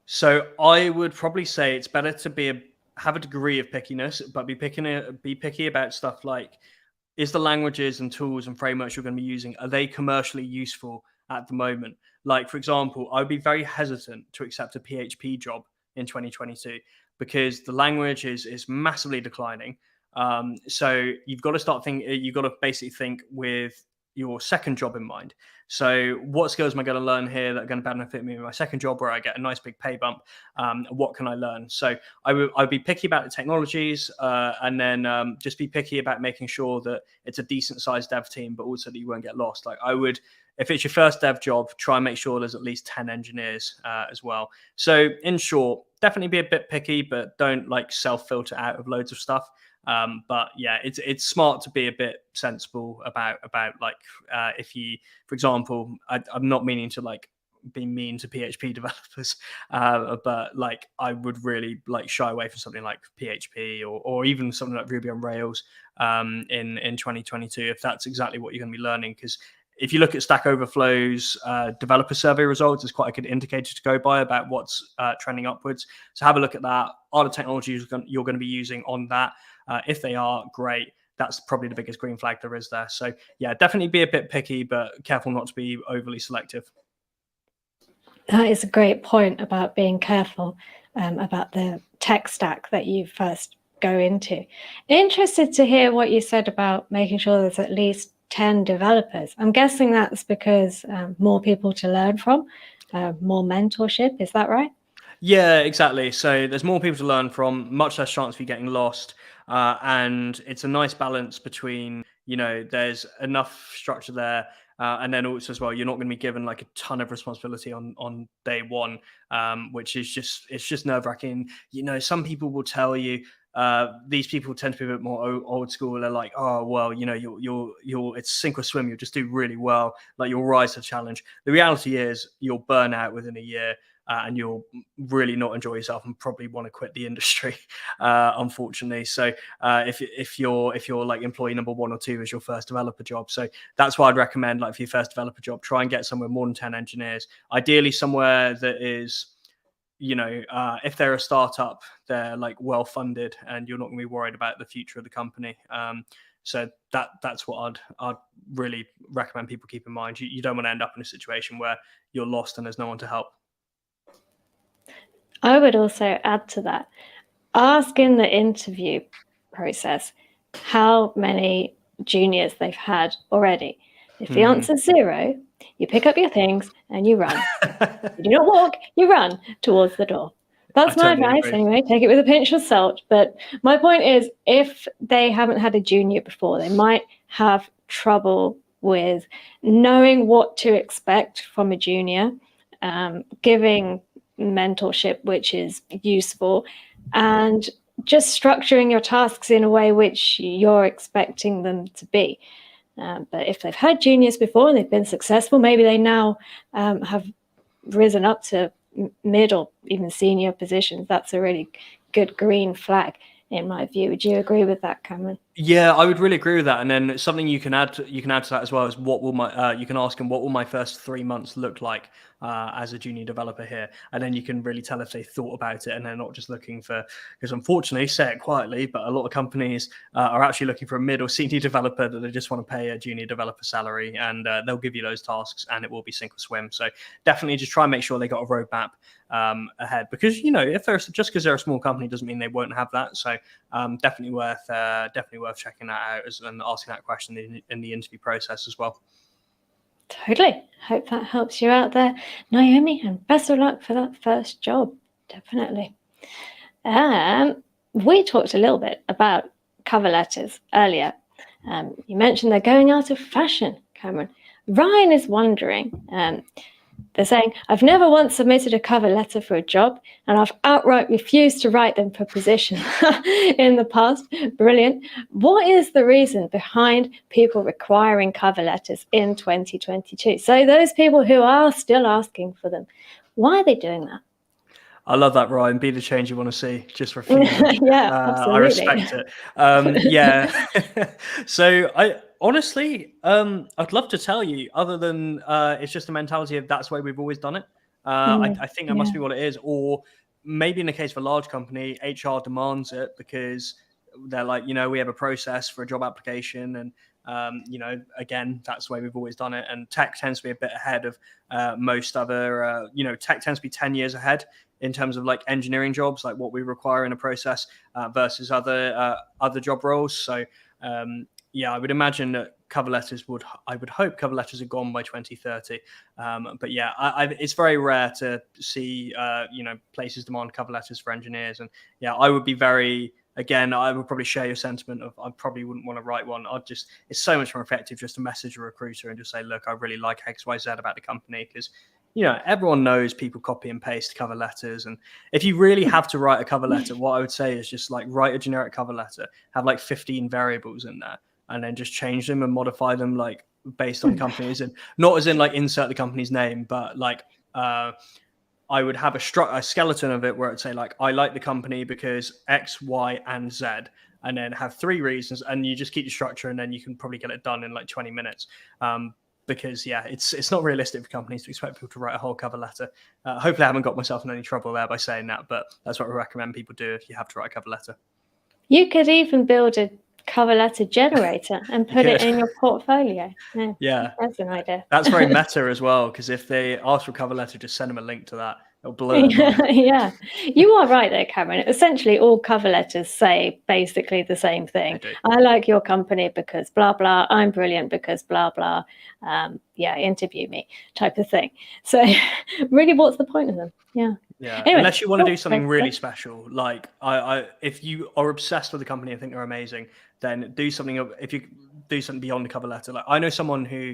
So I would probably say it's better to have a degree of pickiness, but be picky about stuff like, is the languages and tools and frameworks you're going to be using, are they commercially useful at the moment? Like, for example, I would be very hesitant to accept a PHP job in 2022 because the language is massively declining. So you've got to basically think with your second job in mind. So what skills am I going to learn here that are going to benefit me in my second job where I get a nice big pay bump? What can I learn? So I'd be picky about the technologies, and then just be picky about making sure that it's a decent sized dev team, but also that you won't get lost. Like if it's your first dev job, try and make sure there's at least 10 engineers as well. So in short, definitely be a bit picky, but don't like self-filter out of loads of stuff. But yeah, it's smart to be a bit sensible about like if you, for example, I'm not meaning to like be mean to PHP developers, but like I would really like shy away from something like PHP or even something like Ruby on Rails in 2022 if that's exactly what you're going to be learning. Because if you look at Stack Overflow's developer survey results, it's quite a good indicator to go by about what's trending upwards. So have a look at that. Are the technologies you're going to be using on that? If they are, great. That's probably the biggest green flag there is there. So yeah, definitely be a bit picky, but careful not to be overly selective. That is a great point about being careful about the tech stack that you first go into. Interested to hear what you said about making sure there's at least 10 developers. I'm guessing that's because more people to learn from, more mentorship. Is that right? Yeah, exactly. So there's more people to learn from, much less chance of you getting lost. And it's a nice balance between, there's enough structure there. And then also as well, you're not going to be given like a ton of responsibility on day one, which is just nerve wracking. Some people will tell you, these people tend to be a bit more old school. They're like, oh, well, you'll it's sink or swim. You'll just do really well. Like you'll rise to the challenge. The reality is you'll burn out within a year. And you'll really not enjoy yourself and probably want to quit the industry, unfortunately. So if you're like employee number 1 or 2 as your first developer job, so that's why I'd recommend, like, for your first developer job, try and get somewhere more than 10 engineers. Ideally, somewhere that is, if they're a startup, they're like well funded, and you're not going to be worried about the future of the company. So that's what I'd really recommend people keep in mind. You don't want to end up in a situation where you're lost and there's no one to help. I would also add to that, ask in the interview process how many juniors they've had already. If the answer is 0, you pick up your things and you run. You do not walk, you run towards the door. That's my advice anyway. Take it with a pinch of salt. But my point is, if they haven't had a junior before, they might have trouble with knowing what to expect from a junior, giving mentorship which is useful, and just structuring your tasks in a way which you're expecting them to be. But if they've had juniors before and they've been successful, maybe they now have risen up to mid or even senior positions. That's a really good green flag in my view. Would you agree with that, Cameron? Yeah, I would really agree with that. And then something you can add to that as well is what will my you can ask them what will my first 3 months look like as a junior developer here, and then you can really tell if they thought about it and they're not just looking for, because unfortunately, say it quietly, but a lot of companies are actually looking for a mid or senior developer that they just want to pay a junior developer salary, and they'll give you those tasks and it will be sink or swim. So definitely just try and make sure they got a roadmap ahead, because if they're just because they're a small company doesn't mean they won't have that. So definitely worth checking that out and asking that question in the interview process as well. Totally. Hope that helps you out there, Naomi, and best of luck for that first job. Definitely. We talked a little bit about cover letters earlier. You mentioned they're going out of fashion, Cameron. Ryan is wondering, they're saying, I've never once submitted a cover letter for a job, and I've outright refused to write them for position in the past. Brilliant. What is the reason behind people requiring cover letters in 2022? So those people who are still asking for them, why are they doing that? I love that, Ryan. Be the change you want to see. Just refuse it. Yeah, absolutely. I respect it. Yeah. So I honestly, I'd love to tell you, other than it's just a mentality of that's the way we've always done it. I think that must be what it is. Or maybe in the case of a large company, HR demands it because they're like, we have a process for a job application, and again, that's the way we've always done it. And tech tends to be a bit ahead of most other, tech tends to be 10 years ahead in terms of like engineering jobs, like what we require in a process versus other job roles. So I would imagine that I would hope cover letters are gone by 2030. But yeah, it's very rare to see, places demand cover letters for engineers. And yeah, I would be again, I would probably share your sentiment of I probably wouldn't want to write one. It's so much more effective just to message a recruiter and just say, look, I really like XYZ about the company, because everyone knows people copy and paste cover letters. And if you really have to write a cover letter, what I would say is just like write a generic cover letter, have like 15 variables in there, and then just change them and modify them like based on companies, and not as in like insert the company's name, but like I would have a skeleton of it where I'd say like, I like the company because X, Y, and Z, and then have 3 reasons, and you just keep your structure, and then you can probably get it done in like 20 minutes. Because it's not realistic for companies to expect people to write a whole cover letter. Hopefully I haven't got myself in any trouble there by saying that, but that's what I recommend people do if you have to write a cover letter. You could even build a cover letter generator and put it in your portfolio. Yeah, that's an idea. That's very meta as well, because if they ask for a cover letter, just send them a link to that. It'll blow their mind. Yeah, you are right there, Cameron. Essentially, all cover letters say basically the same thing. I like your company because blah, blah. I'm brilliant because blah, blah. Interview me type of thing. So really, what's the point of them? Yeah. Anyway, unless you want to do something really special, like if you are obsessed with the company and think they're amazing, then do something. If you do something beyond the cover letter, like I know someone who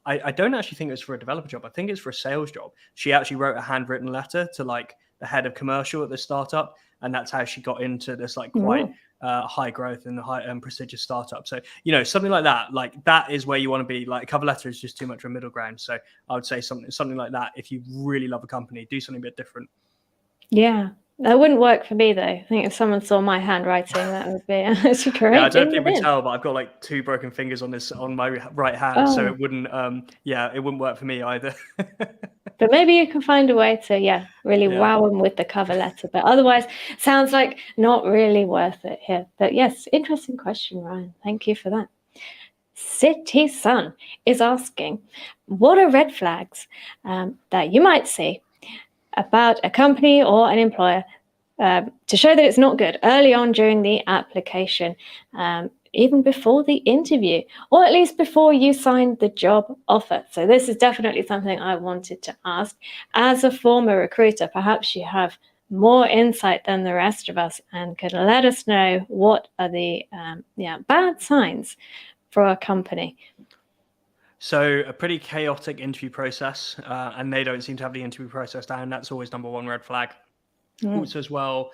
I don't actually think it was for a developer job. I think it's for a sales job. She actually wrote a handwritten letter to like the head of commercial at the startup, and that's how she got into this like quite high growth and high prestigious startup. So something like that is where you want to be. Like a cover letter is just too much of a middle ground. So I would say something like that. If you really love a company, do something a bit different. Yeah. That wouldn't work for me, though. I think if someone saw my handwriting, that would be great. Yeah, I don't think we tell, but I've got like 2 broken fingers on my right hand, so it wouldn't. It wouldn't work for me either. But maybe you can find a way to, really wow them with the cover letter. But otherwise, sounds like not really worth it here. But yes, interesting question, Ryan. Thank you for that. City Sun is asking, what are red flags that you might see about a company or an employer to show that it's not good early on during the application, even before the interview, or at least before you signed the job offer? So this is definitely something I wanted to ask. As a former recruiter, perhaps you have more insight than the rest of us and could let us know what are the bad signs for a company. So a pretty chaotic interview process, and they don't seem to have the interview process down. That's always number 1 red flag. Also as well,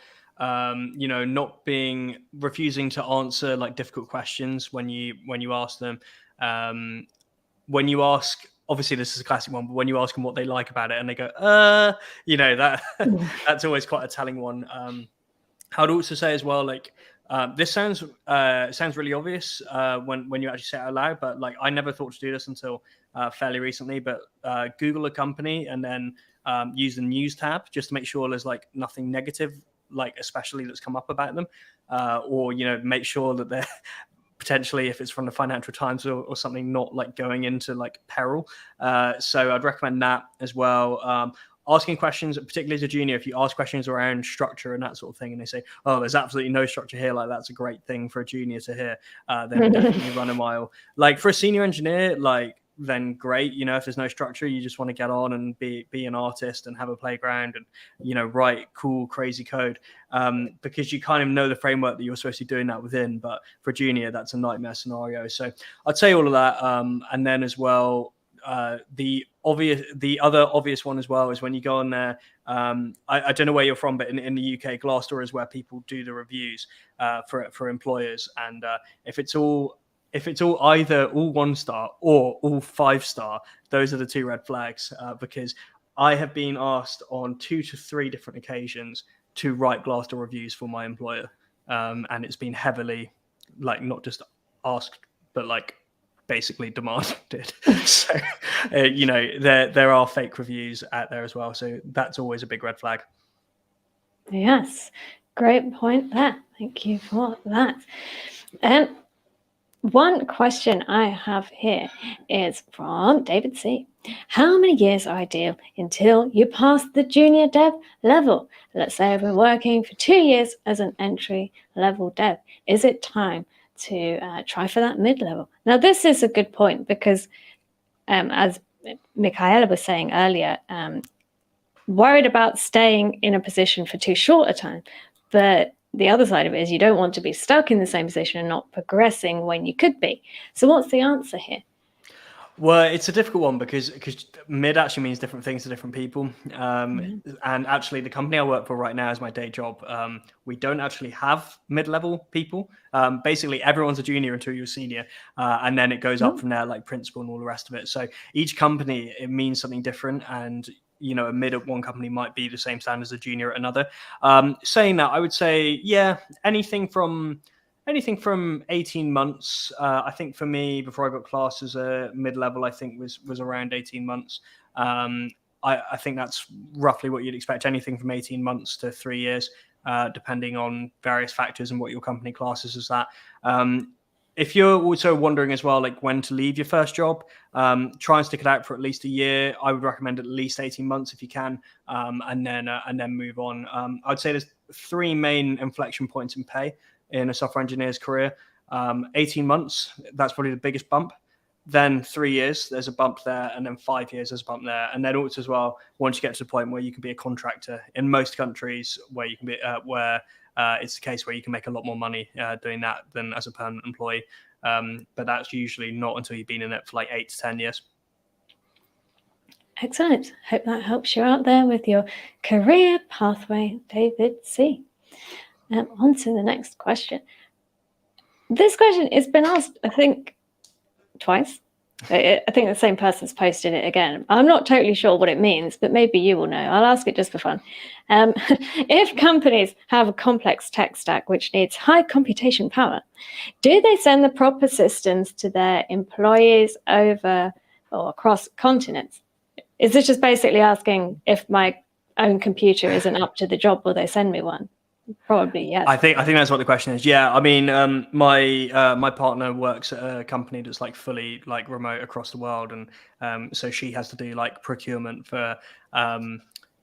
refusing to answer like difficult questions when you ask them. When you ask, obviously this is a classic one, but when you ask them what they like about it and they go, that's always quite a telling one. I would also say as well, like This sounds really obvious when you actually say it out loud, but like I never thought to do this until fairly recently. But Google a company and then use the news tab just to make sure there's like nothing negative, like especially that's come up about them, or make sure that they're potentially, if it's from the Financial Times or something, not like going into like peril. So I'd recommend that as well. Asking questions, particularly as a junior, if you ask questions around structure and that sort of thing, and they say, "Oh, there's absolutely no structure here," like that's a great thing for a junior to hear. Then definitely run a mile. Like for a senior engineer, then great. If there's no structure, you just want to get on and be an artist and have a playground and write cool, crazy code, because you kind of know the framework that you're supposed to be doing that within. But for a junior, that's a nightmare scenario. So I'd say all of that, and then as well. The other obvious one as well is when you go on there. I don't know where you're from, but in the UK, Glassdoor is where people do the reviews for employers, and if it's all either all 1-star or all 5-star, those are the two red flags. Because I have been asked on 2 to 3 different occasions to write Glassdoor reviews for my employer, and it's been heavily, like, not just asked, but like basically demanded. So there are fake reviews out there as well, so that's always a big red flag. Yes, great point there. Thank you for that. And one question I have here is from David C. How many years are ideal until you pass the junior dev level? Let's say I've been working for 2 years as an entry level dev. Is it time to try for that mid-level? Now, this is a good point because, as Michaela was saying earlier, worried about staying in a position for too short a time. But the other side of it is you don't want to be stuck in the same position and not progressing when you could be. So what's the answer here? Well, it's a difficult one because mid actually means different things to different people. And actually, the company I work for right now is my day job. We don't actually have mid-level people. Basically, everyone's a junior until you're a senior. And then it goes up from there, like principal and all the rest of it. So each company, it means something different. And a mid at one company might be the same standard as a junior at another. Saying that, I would say, anything from 18 months. I think for me, before I got classed as a mid-level, I think was around 18 months. I think that's roughly what you'd expect. Anything from 18 months to 3 years, depending on various factors and what your company classes as that. If you're also wondering as well, like when to leave your first job, try and stick it out for at least a year. I would recommend at least 18 months if you can, and then move on. I'd say there's 3 main inflection points in pay in a software engineer's career. 18 months, that's probably the biggest bump. Then 3 years, there's a bump there, and then 5 years, there's a bump there. And then also as well, once you get to the point where you can be a contractor in most countries, where you can be it's the case where you can make a lot more money doing that than as a permanent employee. But that's usually not until you've been in it for like 8 to 10 years. Excellent. Hope that helps you out there with your career pathway, David C. On to the next question. This question has been asked, I think, twice. I think the same person's posted it again. I'm not totally sure what it means, but maybe you will know. I'll ask it just for fun. If companies have a complex tech stack which needs high computation power, do they send the proper systems to their employees over or across continents? Is this just basically asking if my own computer isn't up to the job, will they send me one? Probably, yes. I think that's what the question is. Yeah, I mean, my partner works at a company that's like fully like remote across the world, and so she has to do like procurement for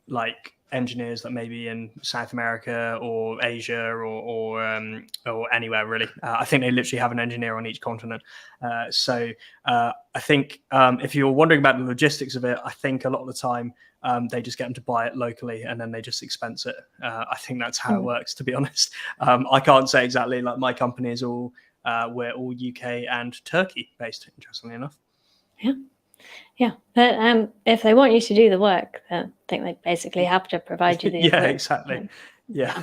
like engineers that may be in South America or Asia or anywhere really. I think they literally have an engineer on each continent. So I think if you're wondering about the logistics of it, I think a lot of the time they just get them to buy it locally and then they just expense it. I think that's how it works, to be honest. I can't say exactly. Like my company is we're all UK and Turkey based, interestingly enough. Yeah, but if they want you to do the work, I think they basically have to provide you the yeah, work. exactly. Yeah.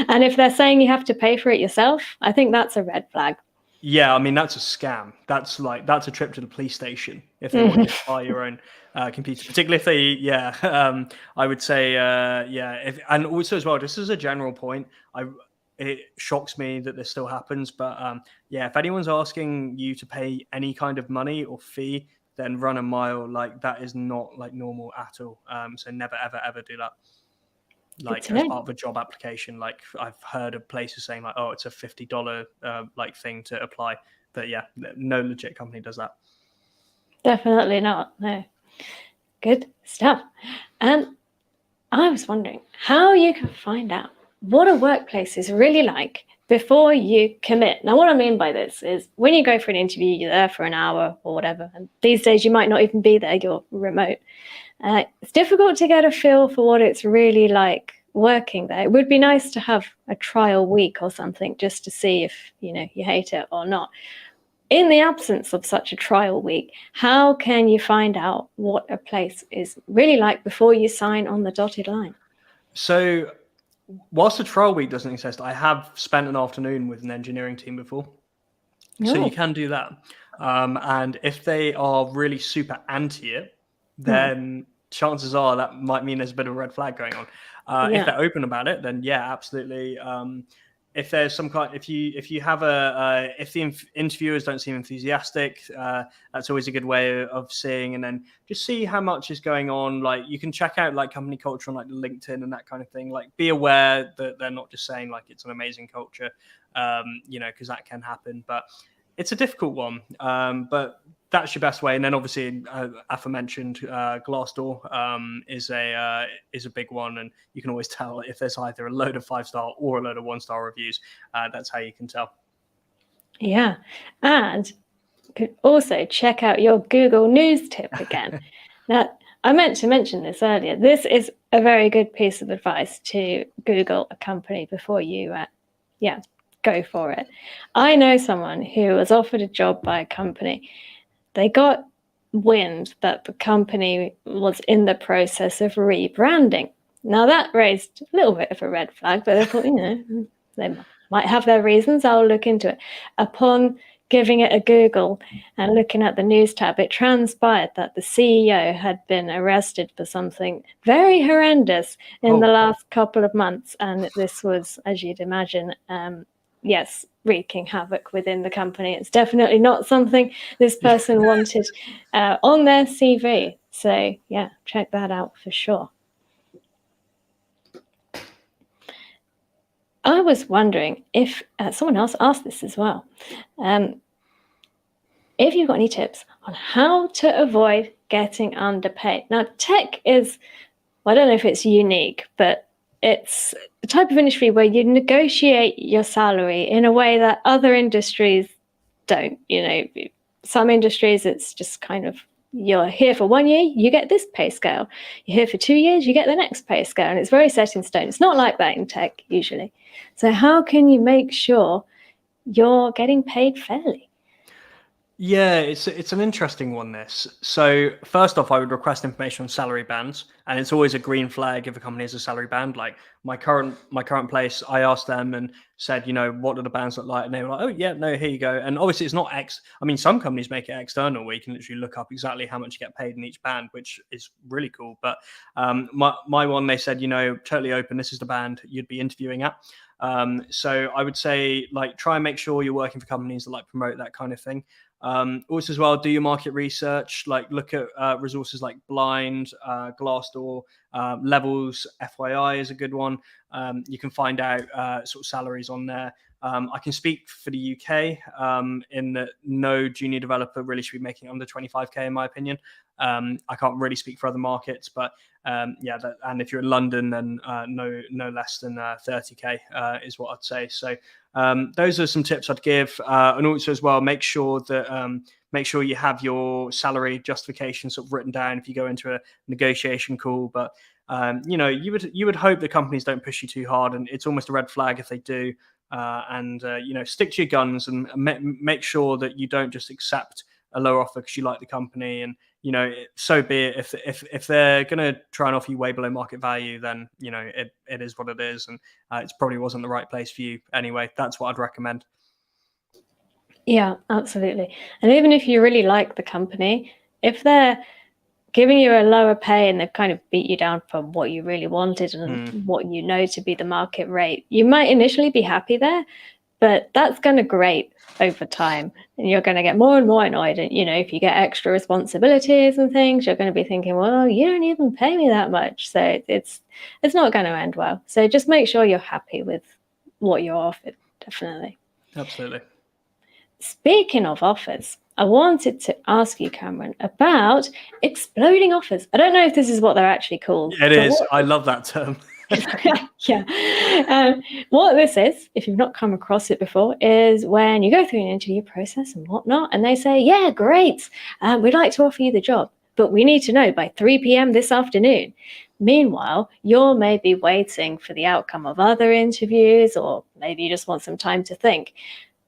And if they're saying you have to pay for it yourself, I think that's a red flag. Yeah, I mean, that's a scam. That's a trip to the police station if they want you to buy your own computer, particularly if they, I would say, and also as well, just as a general point, it shocks me that this still happens. But yeah, if anyone's asking you to pay any kind of money or fee, then run a mile. Like that is not like normal at all. So never, ever, ever do that. Good Like to as know. part of a job application, like I've heard of places saying like, oh, it's a $50 like thing to apply. But yeah, no legit company does that. Definitely not. No. Good stuff. And I was wondering how you can find out what a workplace is really like before you commit. Now, what I mean by this is when you go for an interview, you're there for an hour or whatever. And these days, you might not even be there, you're remote. It's difficult to get a feel for what it's really like working there. It would be nice to have a trial week or something just to see if you hate it or not. In the absence of such a trial week, how can you find out what a place is really like before you sign on the dotted line? So whilst the trial week doesn't exist, I have spent an afternoon with an engineering team before. So you can do that. And if they are really super anti it, then chances are that might mean there's a bit of a red flag going on. If they're open about it, then yeah, absolutely. If there's some kind, if you have if the interviewers don't seem enthusiastic, that's always a good way of seeing. And then just see how much is going on. Like you can check out like company culture on like LinkedIn and that kind of thing. Like be aware that they're not just saying like it's an amazing culture, because that can happen. But it's a difficult one, but that's your best way. And then obviously, aforementioned Glassdoor is a big one, and you can always tell if there's either a load of 5-star or a load of 1-star reviews. That's how you can tell. Yeah, and you could also check out your Google News tip again. Now, I meant to mention this earlier. This is a very good piece of advice to Google a company before you, go for it. I know someone who was offered a job by a company. They got wind that the company was in the process of rebranding. Now that raised a little bit of a red flag, but I thought, they might have their reasons. I'll look into it. Upon giving it a Google and looking at the news tab, it transpired that the CEO had been arrested for something very horrendous in the last couple of months. And this was, as you'd imagine, yes, wreaking havoc within the company. It's definitely not something this person wanted on their CV. So yeah, check that out for sure. I was wondering if someone else asked this as well. If you've got any tips on how to avoid getting underpaid. Now, tech is, I don't know if it's unique, but it's the type of industry where you negotiate your salary in a way that other industries don't. Some industries, it's just kind of, you're here for 1 year, you get this pay scale. You're here for 2 years, you get the next pay scale. And it's very set in stone. It's not like that in tech usually. So how can you make sure you're getting paid fairly? Yeah, it's an interesting one, this. So first off, I would request information on salary bands, and it's always a green flag if a company has a salary band. Like my current place, I asked them and said, what do the bands look like? And they were like, oh yeah, no, here you go. And obviously it's not I mean, some companies make it external where you can literally look up exactly how much you get paid in each band, which is really cool. But my one, they said, totally open. This is the band you'd be interviewing at. So I would say like try and make sure you're working for companies that like promote that kind of thing. Also as well, do your market research, like look at resources like Blind, Glassdoor, Levels, FYI is a good one. You can find out sort of salaries on there. I can speak for the UK in that no junior developer really should be making under 25k in my opinion. I can't really speak for other markets, but and if you're in London, then no less than 30k is what I'd say. So those are some tips I'd give, and also as well, make sure you have your salary justification sort of written down if you go into a negotiation call. But you would hope the companies don't push you too hard, and it's almost a red flag if they do. Stick to your guns and make sure that you don't just accept a lower offer because you like the company, and so be it. If they're going to try and offer you way below market value, then it is what it is, and it probably wasn't the right place for you anyway. That's what I'd recommend. Yeah, absolutely. And even if you really like the company, if they're giving you a lower pay and they've kind of beat you down for what you really wanted and what you know to be the market rate, you might initially be happy there, but that's going to grate over time and you're going to get more and more annoyed. And, you know, if you get extra responsibilities and things, you're going to be thinking, well, you don't even pay me that much. So it's not going to end well. So just make sure you're happy with what you're offered, definitely. Absolutely. Speaking of offers, I wanted to ask you, Cameron, about exploding offers. I don't know if this is what they're actually called. It is. I love that term. Yeah. What this is, if you've not come across it before, is when you go through an interview process and whatnot, and they say, yeah, great, we'd like to offer you the job, but we need to know by 3 p.m. this afternoon. Meanwhile, you're maybe waiting for the outcome of other interviews, or maybe you just want some time to think.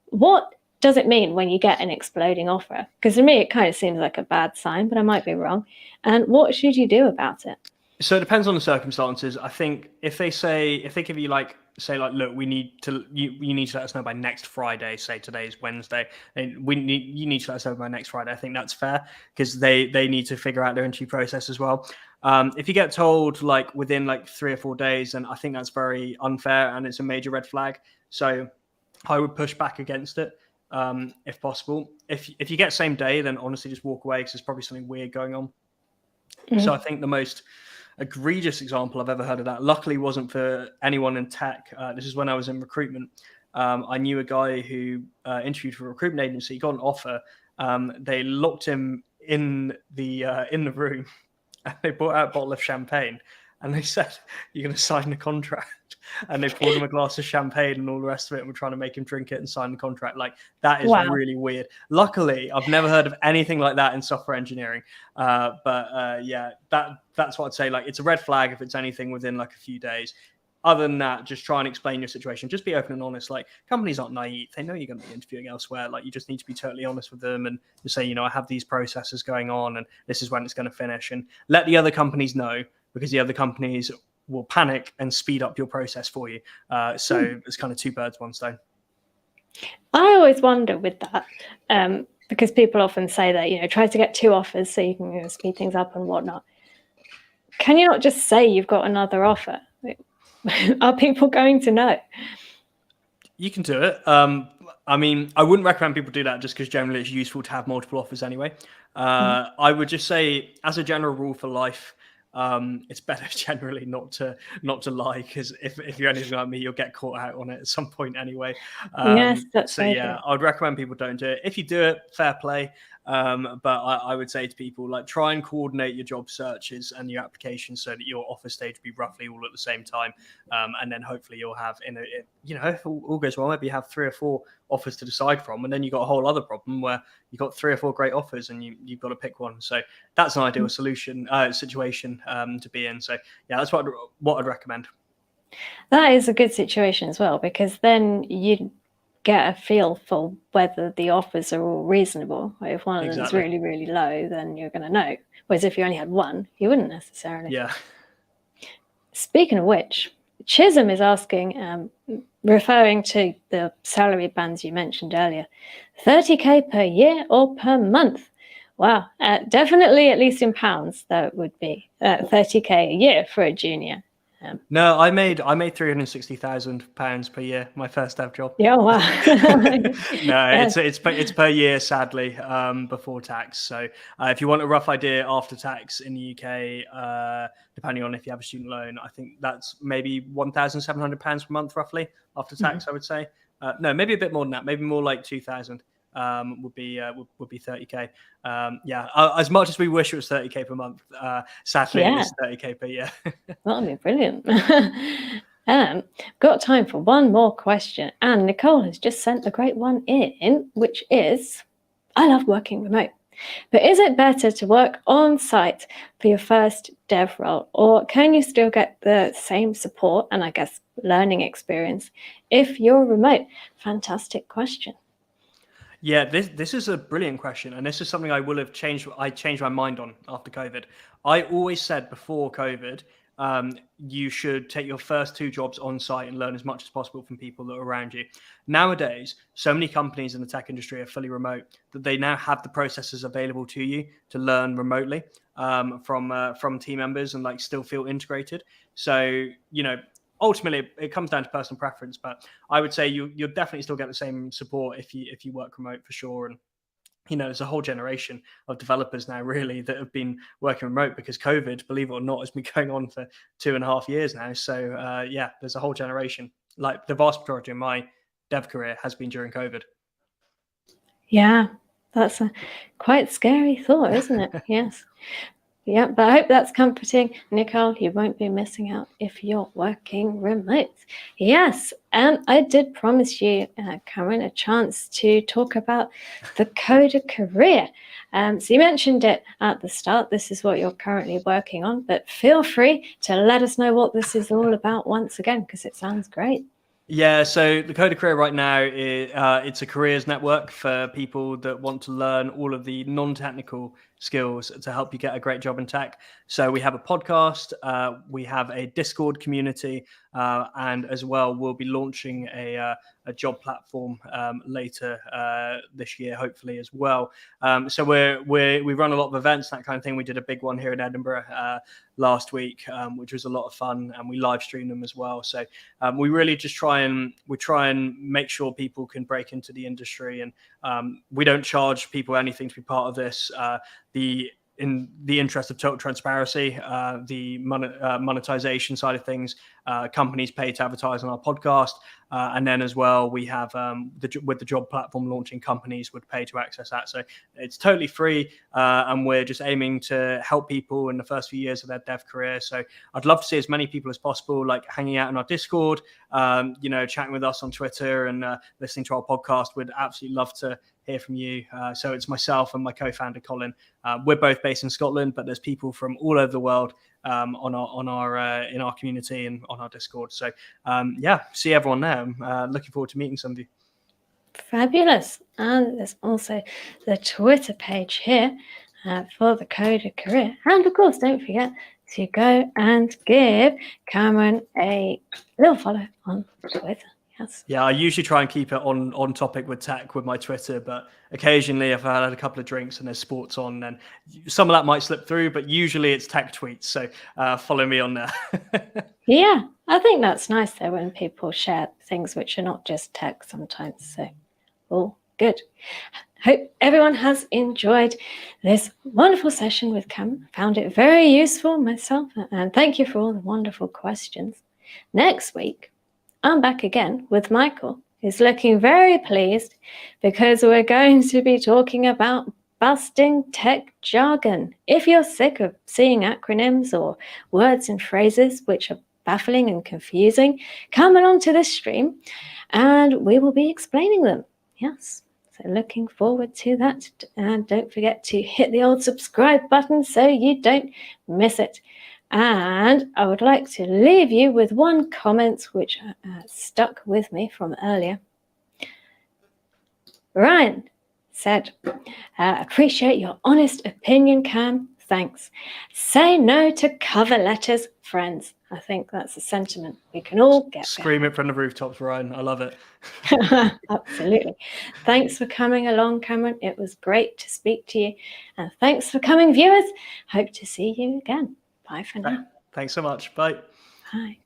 What does it mean when you get an exploding offer? Because to me, it kind of seems like a bad sign, but I might be wrong. And what should you do about it? So it depends on the circumstances. I think if they give you look, we need to, you need to let us know by next Friday, say today's Wednesday, and you need to let us know by next Friday. I think that's fair because they need to figure out their interview process as well. If you get told like within like 3 or 4 days, then I think that's very unfair and it's a major red flag. So I would push back against it if possible. If you get same day, then honestly just walk away because there's probably something weird going on. So I think the most egregious example I've ever heard of that, luckily wasn't for anyone in tech. This is when I was in recruitment. I knew a guy who interviewed for a recruitment agency. He got an offer. They locked him in the room and they brought out a bottle of champagne and they said, you're going to sign the contract. And they poured him a glass of champagne and all the rest of it and were trying to make him drink it and sign the contract. Like, that is really weird. Luckily, I've never heard of anything like that in software engineering. Yeah, that's what I'd say. Like, it's a red flag if it's anything within like a few days. Other than that, just try and explain your situation. Just be open and honest. Like, companies aren't naive. They know you're going to be interviewing elsewhere. Like, you just need to be totally honest with them and just say, you know, I have these processes going on and this is when it's going to finish. And let the other companies know, because the other companies will panic and speed up your process for you. So it's kind of 2 birds, 1 stone. I always wonder with that, because people often say that, you know, try to get 2 offers so you can speed things up and whatnot. Can you not just say you've got another offer? Are people going to know? You can do it. I mean, I wouldn't recommend people do that just because generally it's useful to have multiple offers anyway. I would just say, as a general rule for life, it's better generally not to lie, because if you're anything like me, you'll get caught out on it at some point anyway. Yes, that's so yeah, I would recommend people don't do it. If you do it, fair play. But I would say to people, like, try and coordinate your job searches and your applications so that your offer stage be roughly all at the same time. And then hopefully you'll have, if all goes well, maybe you have 3 or 4 offers to decide from. And then you've got a whole other problem where you've got 3 or 4 great offers and you've got to pick one. So that's an ideal situation to be in. So yeah, that's what I'd recommend. That is a good situation as well, because then you get a feel for whether the offers are all reasonable. If one of them is really, really low, then you're going to know. Whereas if you only had one, you wouldn't necessarily. Yeah. Speaking of which, Chisholm is asking, referring to the salary bands you mentioned earlier, 30k per year or per month? Wow, definitely at least in pounds, that would be 30k a year for a junior. No, I made £360,000 per year, my first ever job. Yeah, wow. No, it's per year, sadly, before tax. So if you want a rough idea after tax in the UK, depending on if you have a student loan, I think that's maybe £1,700 per month roughly after tax. I would say no, maybe a bit more than that, maybe more like 2,000. Would be 30k. Yeah, as much as we wish it was 30k per month, sadly it is 30k per year. That'd be brilliant. Got time for one more question, and Nicole has just sent a great one in, which is, I love working remote, but is it better to work on site for your first dev role, or can you still get the same support and I guess learning experience if you're remote? Fantastic question. Yeah, this is a brilliant question, and this is something I changed my mind on after COVID. I always said before COVID, you should take your first 2 jobs on site and learn as much as possible from people that are around you. Nowadays, so many companies in the tech industry are fully remote that they now have the processes available to you to learn remotely from team members and like still feel integrated. So, ultimately it comes down to personal preference, but I would say you'll definitely still get the same support if you work remote for sure. And there's a whole generation of developers now really that have been working remote because COVID, believe it or not, has been going on for 2.5 years now. So there's a whole generation. Like the vast majority of my dev career has been during COVID. Yeah, that's a quite scary thought, isn't it? Yes. Yeah, but I hope that's comforting. Nicole, you won't be missing out if you're working remote. Yes, and I did promise you, Cameron, a chance to talk about the coder career. So you mentioned it at the start. This is what you're currently working on, but feel free to let us know what this is all about once again, because it sounds great. Yeah, so the Coder Career right now, it's a careers network for people that want to learn all of the non-technical skills to help you get a great job in tech. So we have a podcast, we have a Discord community, and as well, we'll be launching a job platform later this year, hopefully as well. So we run a lot of events, that kind of thing. We did a big one here in Edinburgh last week, which was a lot of fun, and we live stream them as well. So we really just try and make sure people can break into the industry, and we don't charge people anything to be part of this. In the interest of total transparency, the monetization side of things, companies pay to advertise on our podcast. And then as well, we have with the job platform launching, companies would pay to access that. So it's totally free. And we're just aiming to help people in the first few years of their dev career. So I'd love to see as many people as possible, like hanging out in our Discord, chatting with us on Twitter and listening to our podcast. We'd absolutely love to hear from you. So it's myself and my co-founder Colin. We're both based in Scotland, but there's people from all over the world in our community and on our Discord. So see everyone there. I'm looking forward to meeting some of you. Fabulous. And there's also the Twitter page here for the Coder Career. And of course, don't forget to go and give Cameron a little follow on Twitter. Yes. Yeah, I usually try and keep it on topic with tech with my Twitter, but occasionally if I had a couple of drinks and there's sports on, then some of that might slip through, but usually it's tech tweets. So follow me on there. Yeah, I think that's nice though when people share things which are not just tech sometimes. So all good. Hope everyone has enjoyed this wonderful session with Cameron. Found it very useful myself, and thank you for all the wonderful questions. Next week, I'm back again with Michael, who's looking very pleased because we're going to be talking about busting tech jargon. If you're sick of seeing acronyms or words and phrases which are baffling and confusing, come along to this stream and we will be explaining them. Yes, so looking forward to that. And don't forget to hit the old subscribe button so you don't miss it. And I would like to leave you with one comment which stuck with me from earlier. Ryan said, appreciate your honest opinion, Cam. Thanks. Say no to cover letters, friends. I think that's a sentiment we can all get. Scream it from the rooftops, Ryan. I love it. Absolutely. Thanks for coming along, Cameron. It was great to speak to you. And thanks for coming, viewers. Hope to see you again. Bye for now. Thanks so much. Bye. Bye.